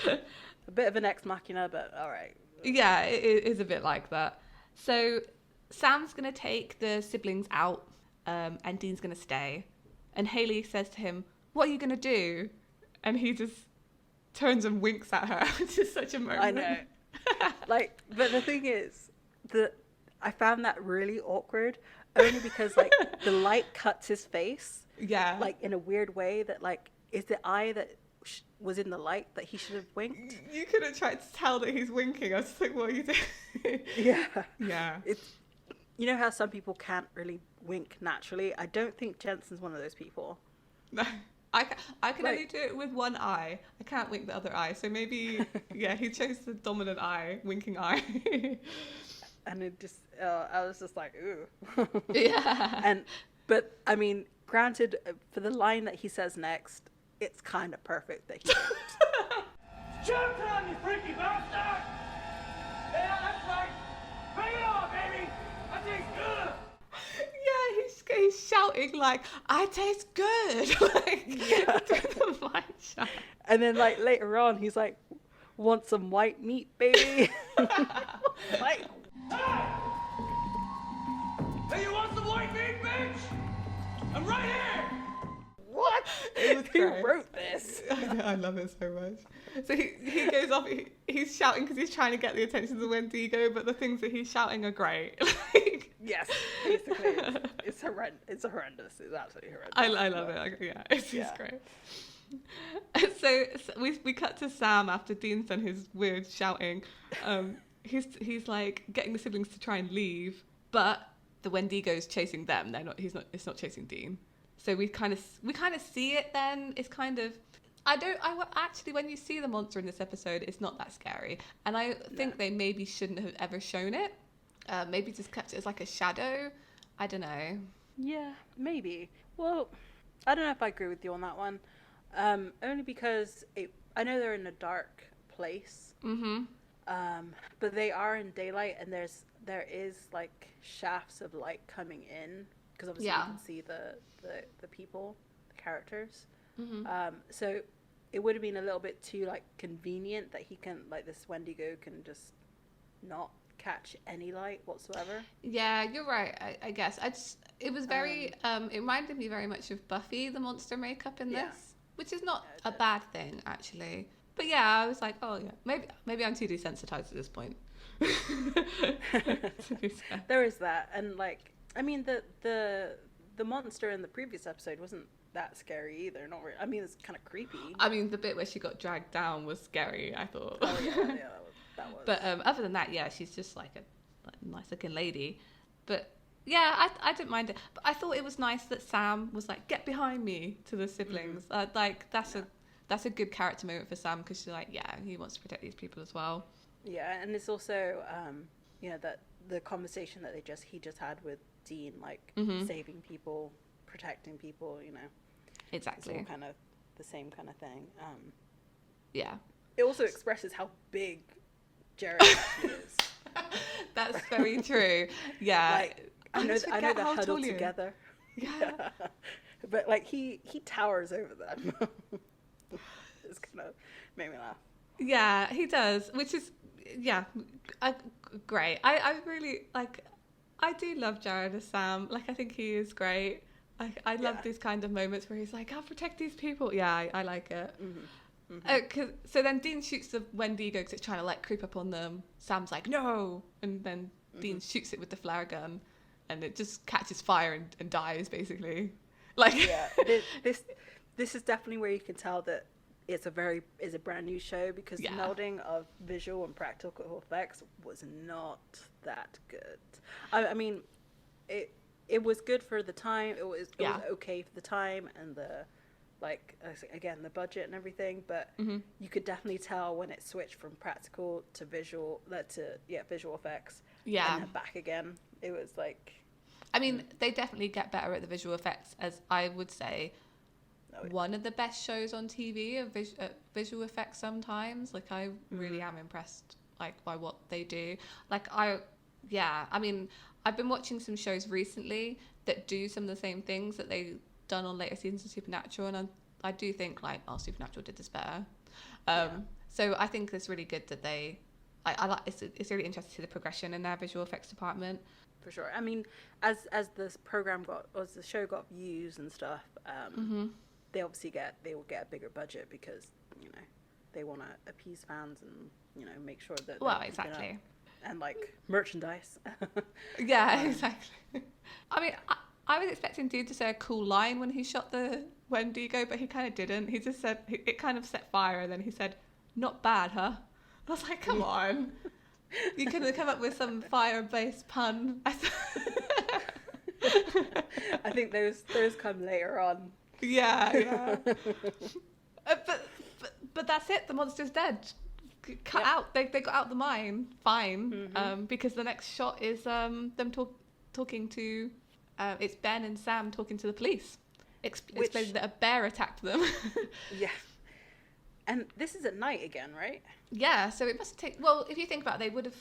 Speaker 2: A bit of an ex machina, but all right.
Speaker 1: Yeah, it is a bit like that. So Sam's going to take the siblings out, and Dean's going to stay. And Haley says to him, "What are you going to do?" And he just turns and winks at her, which is such a moment.
Speaker 2: I know. Like, but the thing is that I found that really awkward, only because like the light cuts his face.
Speaker 1: Yeah.
Speaker 2: Like in a weird way that like, is the eye that was in the light that he should have winked?
Speaker 1: You could have tried to tell that he's winking. I was just like, what are you doing?
Speaker 2: Yeah.
Speaker 1: Yeah.
Speaker 2: It's, you know how some people can't really wink naturally? I don't think Jensen's one of those people.
Speaker 1: No. I can only do it with one eye. I can't wink the other eye. So maybe, yeah, he chose the dominant eye, winking eye.
Speaker 2: And it just, I was just like, ooh.
Speaker 1: Yeah.
Speaker 2: But I mean, granted, for the line that he says next, it's kind of perfect that he winked.
Speaker 3: Jump on, you freaky bastard! Yeah, that's right! Bring it on, baby! I taste good!
Speaker 1: Yeah, he's shouting like, "I taste good!" Like, through the mine shaft.
Speaker 2: And then like later on, he's like, "Want some white meat, baby?" Like,
Speaker 3: Hey, you want some white meat, bitch? I'm right here!
Speaker 2: what? Who wrote this?
Speaker 1: I love it so much. So he goes off, he's shouting because he's trying to get the attention of the Wendigo, but the things that he's shouting are great. Like,
Speaker 2: Yes, basically, it's horrendous. It's horrendous. It's absolutely horrendous.
Speaker 1: I love it. Yeah, it's great. So we cut to Sam after Dean's done his weird shouting. He's like getting the siblings to try and leave, but the Wendigo's chasing them. It's not chasing Dean. So we kind of see it then. It's kind of, actually, when you see the monster in this episode, it's not that scary. And I think they maybe shouldn't have ever shown it. Maybe just kept it as like a shadow. I don't know.
Speaker 2: Yeah, maybe. Well, I don't know if I agree with you on that one. Only because I know they're in a dark place. Mm-hmm. But they are in daylight, and there is like shafts of light coming in, because obviously you can see the people, the characters. Mm-hmm. So it would have been a little bit too like convenient that he can, like, this Wendigo can just not catch any light whatsoever.
Speaker 1: Yeah, you're right. I guess it was very it reminded me very much of Buffy the monster makeup in this, which is not a bad thing actually. But yeah, I was like, oh yeah, maybe I'm too desensitized at this point.
Speaker 2: There is that, and like, I mean, the monster in the previous episode wasn't that scary either. Not really. I mean, it's kind of creepy.
Speaker 1: I mean, the bit where she got dragged down was scary, I thought.
Speaker 2: Oh yeah, that was.
Speaker 1: But other than that, yeah, she's just like a nice looking lady. But yeah, I didn't mind it. But I thought it was nice that Sam was like, "Get behind me" to the siblings. Like that's a good character moment for Sam, because she's like, yeah, he wants to protect these people as well. Yeah,
Speaker 2: and it's also that the conversation that he just had with Dean, like saving people, protecting people,
Speaker 1: exactly,
Speaker 2: it's all kind of the same kind of thing.
Speaker 1: Yeah,
Speaker 2: it also expresses how big Jared actually is.
Speaker 1: That's very true. Yeah.
Speaker 2: Like, I know they're huddled together.
Speaker 1: Yeah.
Speaker 2: But like he towers over them. It's kind of made me laugh.
Speaker 1: Yeah, he does, which is great. I really like. I do love Jared as Sam. Like, I think he is great. I love these kind of moments where he's like, "I'll protect these people." Yeah, I like it. So then Dean shoots the Wendigo because it's trying to like creep up on them. Sam's like, "No," and then Dean shoots it with the flare gun, and it just catches fire and dies basically. Like,
Speaker 2: this is definitely where you can tell that it's a brand new show, because the melding of visual and practical effects was not that good. I mean, it was good for the time. It was okay for the time and the the budget and everything, but you could definitely tell when it switched from practical to visual effects. Yeah, and then back again. It was like,
Speaker 1: I mean, they definitely get better at the visual effects, as I would say. One of the best shows on TV of visual effects sometimes. Like, I really am impressed by what they do. I mean, I've been watching some shows recently that do some of the same things that they've done on later seasons of Supernatural, and I do think Supernatural did this better. So I think it's really good that I like it's really interesting to see the progression in their visual effects department.
Speaker 2: For sure. I mean, as the show got views and stuff, they obviously will get a bigger budget, because they want to appease fans and make sure that
Speaker 1: exactly,
Speaker 2: and like merchandise.
Speaker 1: Yeah, exactly. I mean, I was expecting Dude to say a cool line when he shot the Wendigo, but he kind of didn't. He just said it kind of set fire, and then he said, "Not bad, huh?" I was like, come on. You could have come up with some fire-based pun. I
Speaker 2: think those come later on.
Speaker 1: Yeah. But that's it. The monster's dead. Cut out. They got out the mine. Fine. Because the next shot is them talking to. It's Ben and Sam talking to the police, explaining that a bear attacked them.
Speaker 2: Yeah. And this is at night again, right?
Speaker 1: Yeah, so it must take... Well, if you think about it, they would have...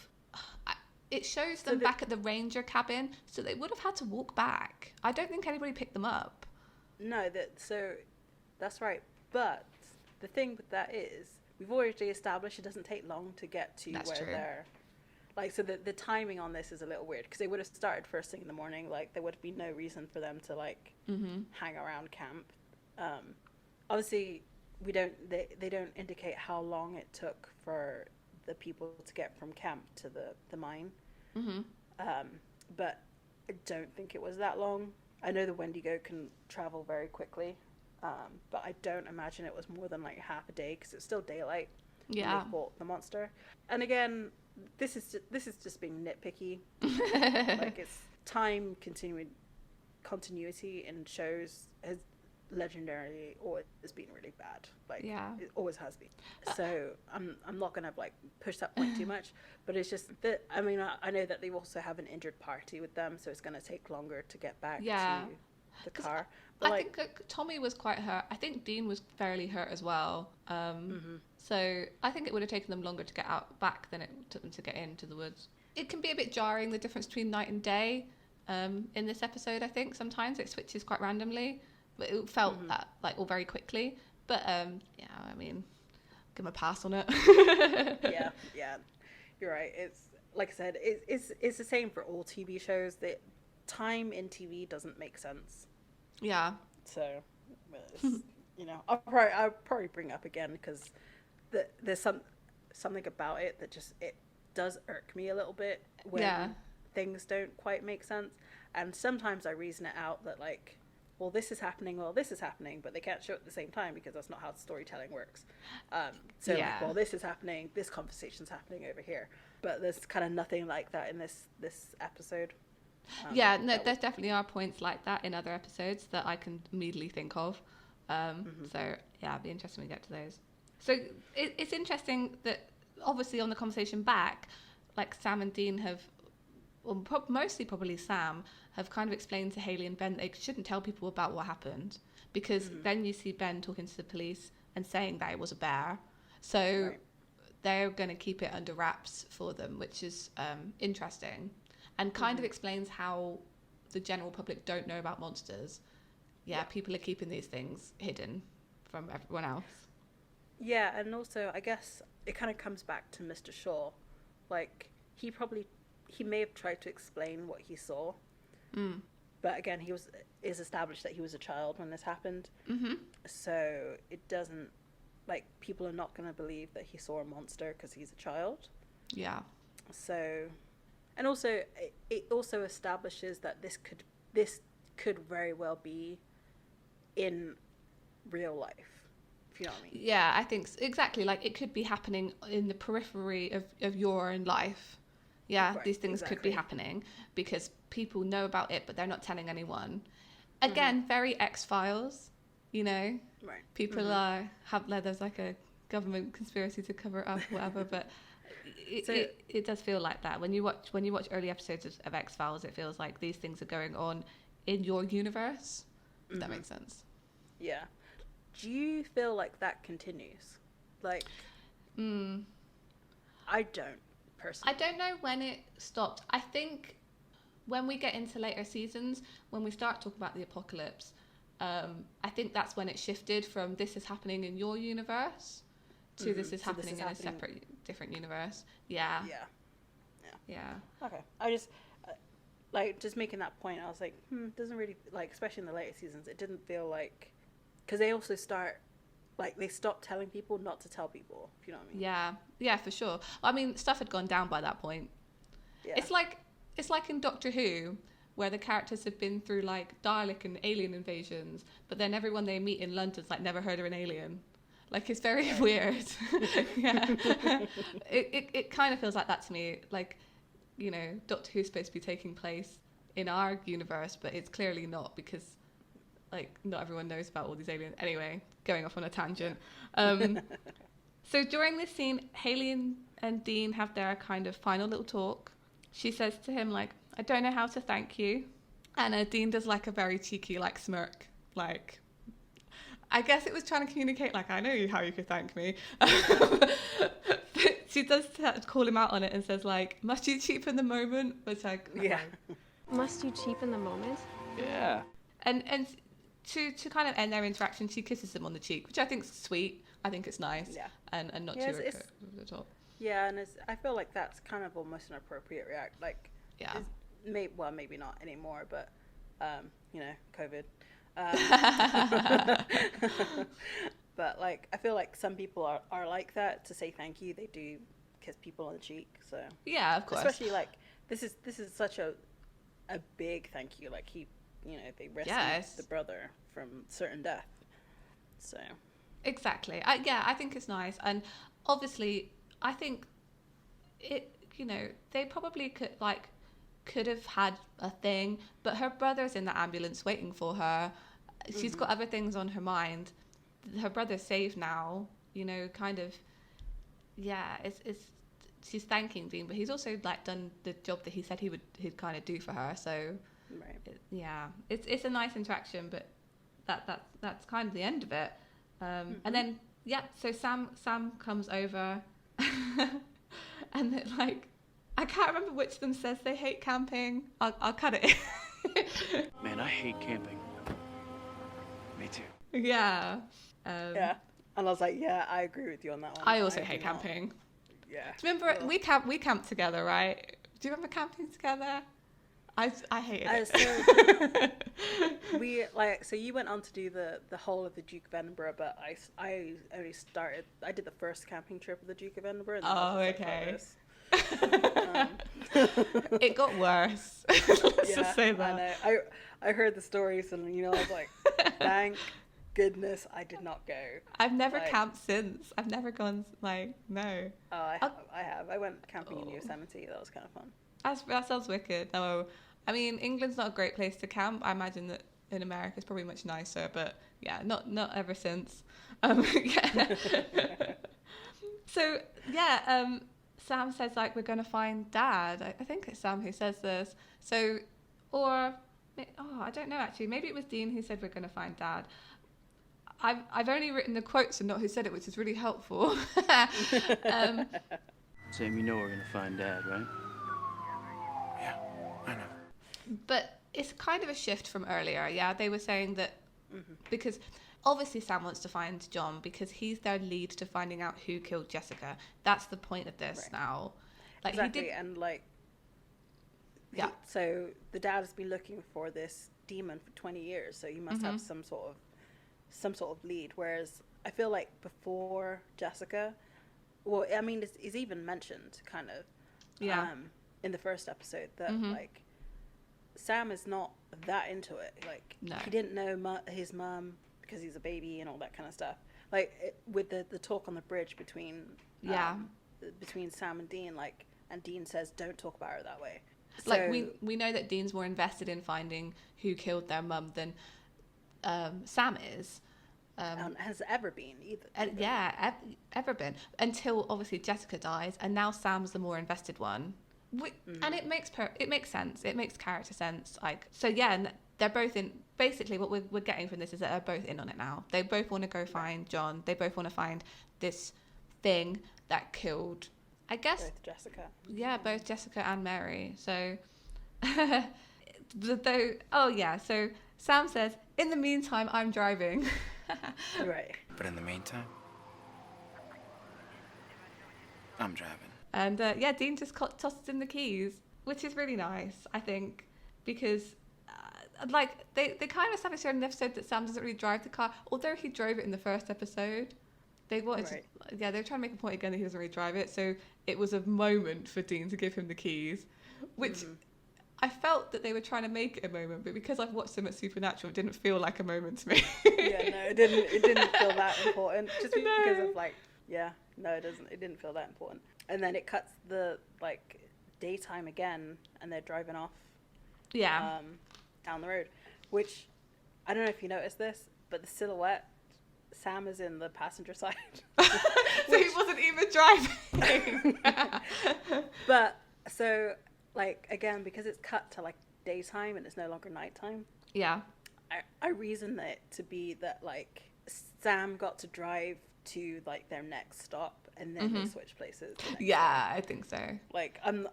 Speaker 1: It shows them back at the ranger cabin, so they would have had to walk back. I don't think anybody picked them up.
Speaker 2: No, that's right. But the thing with that is, we've already established it doesn't take long to get to they're... So the timing on this is a little weird, because they would have started first thing in the morning. Like, there would have been no reason for them to, hang around camp. Obviously... They don't indicate how long it took for the people to get from camp to the mine. But I don't think it was that long. I know the Wendigo can travel very quickly, but I don't imagine it was more than half a day, because it's still daylight. Yeah. When they fought the monster. And again, this is just being nitpicky. It's time continuity in shows has legendarily always been really bad. It always has been. So I'm not gonna push that point too much, but it's just that, I mean, I know that they also have an injured party with them, so it's gonna take longer to get back to the car. But
Speaker 1: I think Tommy was quite hurt. I think Dean was fairly hurt as well. So I think it would have taken them longer to get back than it took them to get into the woods. It can be a bit jarring, the difference between night and day. In this episode, I think sometimes it switches quite randomly. But it felt that all very quickly. But I mean, give them a pass on it.
Speaker 2: yeah, you're right. It's like I said, it's the same for all TV shows. That time in TV doesn't make sense.
Speaker 1: Yeah.
Speaker 2: So, I'll probably bring it up again, because there's something about it that just it does irk me a little bit when things don't quite make sense. And sometimes I reason it out that well, this is happening, but they can't show it at the same time, because that's not how storytelling works. Well, this is happening, this conversation's happening over here. But there's kind of nothing like that in this episode.
Speaker 1: There definitely are points like that in other episodes that I can immediately think of. So, it'd be interesting when we get to those. So, it's interesting that, obviously, on the conversation back, Sam and Dean have... Well, mostly probably Sam, have kind of explained to Hayley and Ben they shouldn't tell people about what happened, because then you see Ben talking to the police and saying that it was a bear. So they're going to keep it under wraps for them, which is interesting, and kind of explains how the general public don't know about monsters. Yeah, people are keeping these things hidden from everyone else.
Speaker 2: Yeah, and also I guess it kind of comes back to Mr. Shaw. Like, he may have tried to explain what he saw, but again, is established that he was a child when this happened. So it doesn't, like, people are not going to believe that he saw a monster because he's a child.
Speaker 1: Yeah.
Speaker 2: So, and also it also establishes that this could very well be in real life, if you know what I mean.
Speaker 1: Yeah, I think exactly. Like, it could be happening in the periphery of your own life. Yeah, right, these things could be happening because people know about it, but they're not telling anyone. Again, very X-Files, you know.
Speaker 2: Right.
Speaker 1: People there's like a government conspiracy to cover it up, whatever. But it does feel like that when you watch early episodes of X-Files. It feels like these things are going on in your universe. If that makes sense.
Speaker 2: Yeah. Do you feel like that continues? Like, I don't personally.
Speaker 1: I don't know when it stopped. I think when we get into later seasons, when we start talking about the apocalypse, I think that's when it shifted from this is happening in your universe to this is happening in a separate, different universe. Yeah.
Speaker 2: Okay. I just just making that point, I was like, doesn't really, like, especially in the later seasons, it didn't feel like, because they also they stopped telling people not to tell people, if you know what I mean. Yeah, for sure. I mean, stuff had gone down by that point. Yeah. It's like in Doctor Who, where the characters have been through, like, Dalek and alien invasions, but then everyone they meet in London's, like, never heard of an alien. Like, it's very weird. Yeah. It kind of feels like that to me. Like, you know, Doctor Who's supposed to be taking place in our universe, but it's clearly not because, like, not everyone knows about all these aliens. Anyway, going off on a tangent. So during this scene, Haley and Dean have their kind of final little talk. She says to him, like, I don't know how to thank you. And Dean does, like, a very cheeky, like, smirk. Like, I guess it was trying to communicate, like, I know how you could thank me. She does call him out on it and says, like, must you cheapen the moment? Which I
Speaker 6: Must you cheapen the moment?
Speaker 5: Yeah.
Speaker 1: And to kind of end their interaction, she kisses him on the cheek, which I think is sweet. I think it's nice. Yeah. And not too over the top. Yeah,
Speaker 2: and I feel like that's kind of almost an appropriate react. Like,
Speaker 1: yeah.
Speaker 2: Maybe not anymore, but, you know, COVID. But, like, I feel like some people are like that. To say thank you, they do kiss people on the cheek. So
Speaker 1: yeah, of course.
Speaker 2: Especially, like, this is such a big thank you. Like, they rescued the brother from certain death. So
Speaker 1: exactly. I think it's nice, and obviously, I think it. You know, they probably could have had a thing, but her brother's in the ambulance waiting for her. She's got other things on her mind. Her brother's safe now, you know, kind of. Yeah, it's she's thanking Dean, but he's also, like, done the job that he said he'd kind of do for her. So right. It's a nice interaction, but that's kind of the end of it. And then so Sam comes over, and they're like, I can't remember which of them says they hate camping. I'll cut it.
Speaker 5: Man, I hate camping. Me too.
Speaker 1: Yeah.
Speaker 2: Yeah. And I was like, yeah, I agree with you on that one.
Speaker 1: I also hate camping.
Speaker 2: Yeah.
Speaker 1: Do you remember we camped together, right? Do you remember camping together? I hated it.
Speaker 2: So you went on to do the whole of the Duke of Edinburgh, but I only started. I did the first camping trip of the Duke of Edinburgh. And
Speaker 1: okay. It got worse. Let's just say that.
Speaker 2: I heard the stories, and, you know, I was like, thank goodness I did not go.
Speaker 1: I've never camped since. I've never gone, like, no.
Speaker 2: Oh, I have. I went camping in Yosemite. That was kind of fun.
Speaker 1: That sounds wicked. No, I mean, England's not a great place to camp. I imagine that in America it's probably much nicer, but yeah, not ever since. So yeah, Sam says, like, we're gonna find Dad. I think it's Sam who says this. So, or I don't know actually. Maybe it was Dean who said we're gonna find Dad. I've only written the quotes and not who said it, which is really helpful.
Speaker 8: Sam, you know we're gonna find Dad, right?
Speaker 5: Yeah, I know.
Speaker 1: But it's kind of a shift from earlier. Yeah, they were saying that because obviously Sam wants to find John because he's their lead to finding out who killed Jessica. That's the point of this now. Like,
Speaker 2: exactly,
Speaker 1: he did...
Speaker 2: and like,
Speaker 1: yeah.
Speaker 2: So the dad has been looking for this demon for 20 years, so he must have some sort of lead. Whereas I feel like before Jessica, well, I mean, it's even mentioned kind of, in the first episode that like Sam is not that into it. Like, he didn't know his mum because he's a baby and all that kind of stuff. Like with the talk on the bridge between Sam and Dean, like, and Dean says, "Don't talk about her that way." So,
Speaker 1: like we know that Dean's more invested in finding who killed their mum than Sam is.
Speaker 2: Has ever been either.
Speaker 1: Ever been, until obviously Jessica dies, and now Sam's the more invested one. And it makes sense. It makes character sense. Like, so yeah, and they're both in. Basically, what we're getting from this is that they're both in on it now. They both want to go find John. They both want to find this thing that killed, I guess,
Speaker 2: both Jessica.
Speaker 1: Yeah, both Jessica and Mary. So, so Sam says, "In the meantime, I'm driving."
Speaker 2: Right.
Speaker 5: But in the meantime, I'm driving.
Speaker 1: And Dean just tosses in the keys, which is really nice, I think, because like they kind of established in the episode that Sam doesn't really drive the car, although he drove it in the first episode. They wanted they were trying to make a point again that he doesn't really drive it, so it was a moment for Dean to give him the keys, which I felt that they were trying to make it a moment, but because I've watched so much Supernatural, it didn't feel like a moment to me.
Speaker 2: Yeah, no, it didn't feel that important, just because of like, it didn't feel that important. And then it cuts the like daytime again, and they're driving off down the road, which I don't know if you noticed this, but the silhouette, Sam is in the passenger side.
Speaker 1: So he wasn't even driving.
Speaker 2: But so like, again, because it's cut to like daytime and it's no longer nighttime, I reason it to be that like Sam got to drive to like their next stop and then they switch places.
Speaker 1: I think so.
Speaker 2: Like, I'm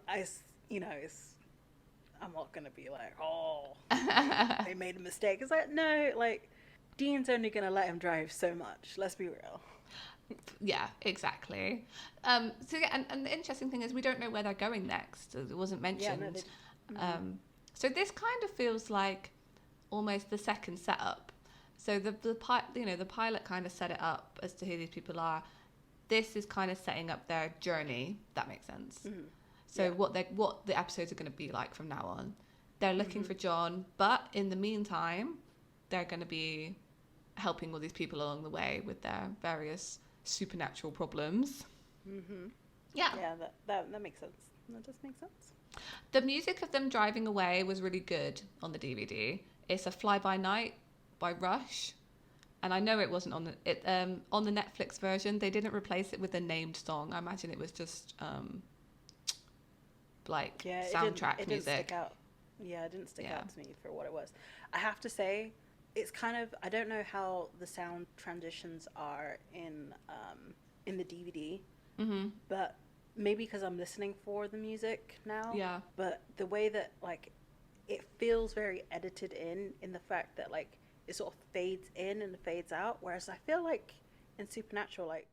Speaker 2: not gonna be like, oh, they made a mistake. It's like, no, like, Dean's only gonna let him drive so much. Let's be real.
Speaker 1: Yeah, exactly. And the interesting thing is we don't know where they're going next. It wasn't mentioned. So this kind of feels like almost the second setup. So the pilot kind of set it up as to who these people are. This is kind of setting up their journey. That makes sense. So what the episodes are going to be like from now on. They're looking for John, but in the meantime, they're going to be helping all these people along the way with their various supernatural problems. Yeah,
Speaker 2: that makes sense. That does make sense.
Speaker 1: The music of them driving away was really good on the DVD. It's a Fly By Night by Rush, and I know it wasn't on the Netflix version. They didn't replace it with a named song. I imagine it was just soundtrack
Speaker 2: it
Speaker 1: music.
Speaker 2: Didn't stick out. Yeah, it didn't stick out to me for what it was. I have to say, it's kind of, I don't know how the sound transitions are in the DVD, but maybe because I'm listening for the music now. Yeah. But the way that like it feels very edited in the fact that like it sort of fades in and fades out, whereas I feel like in Supernatural, like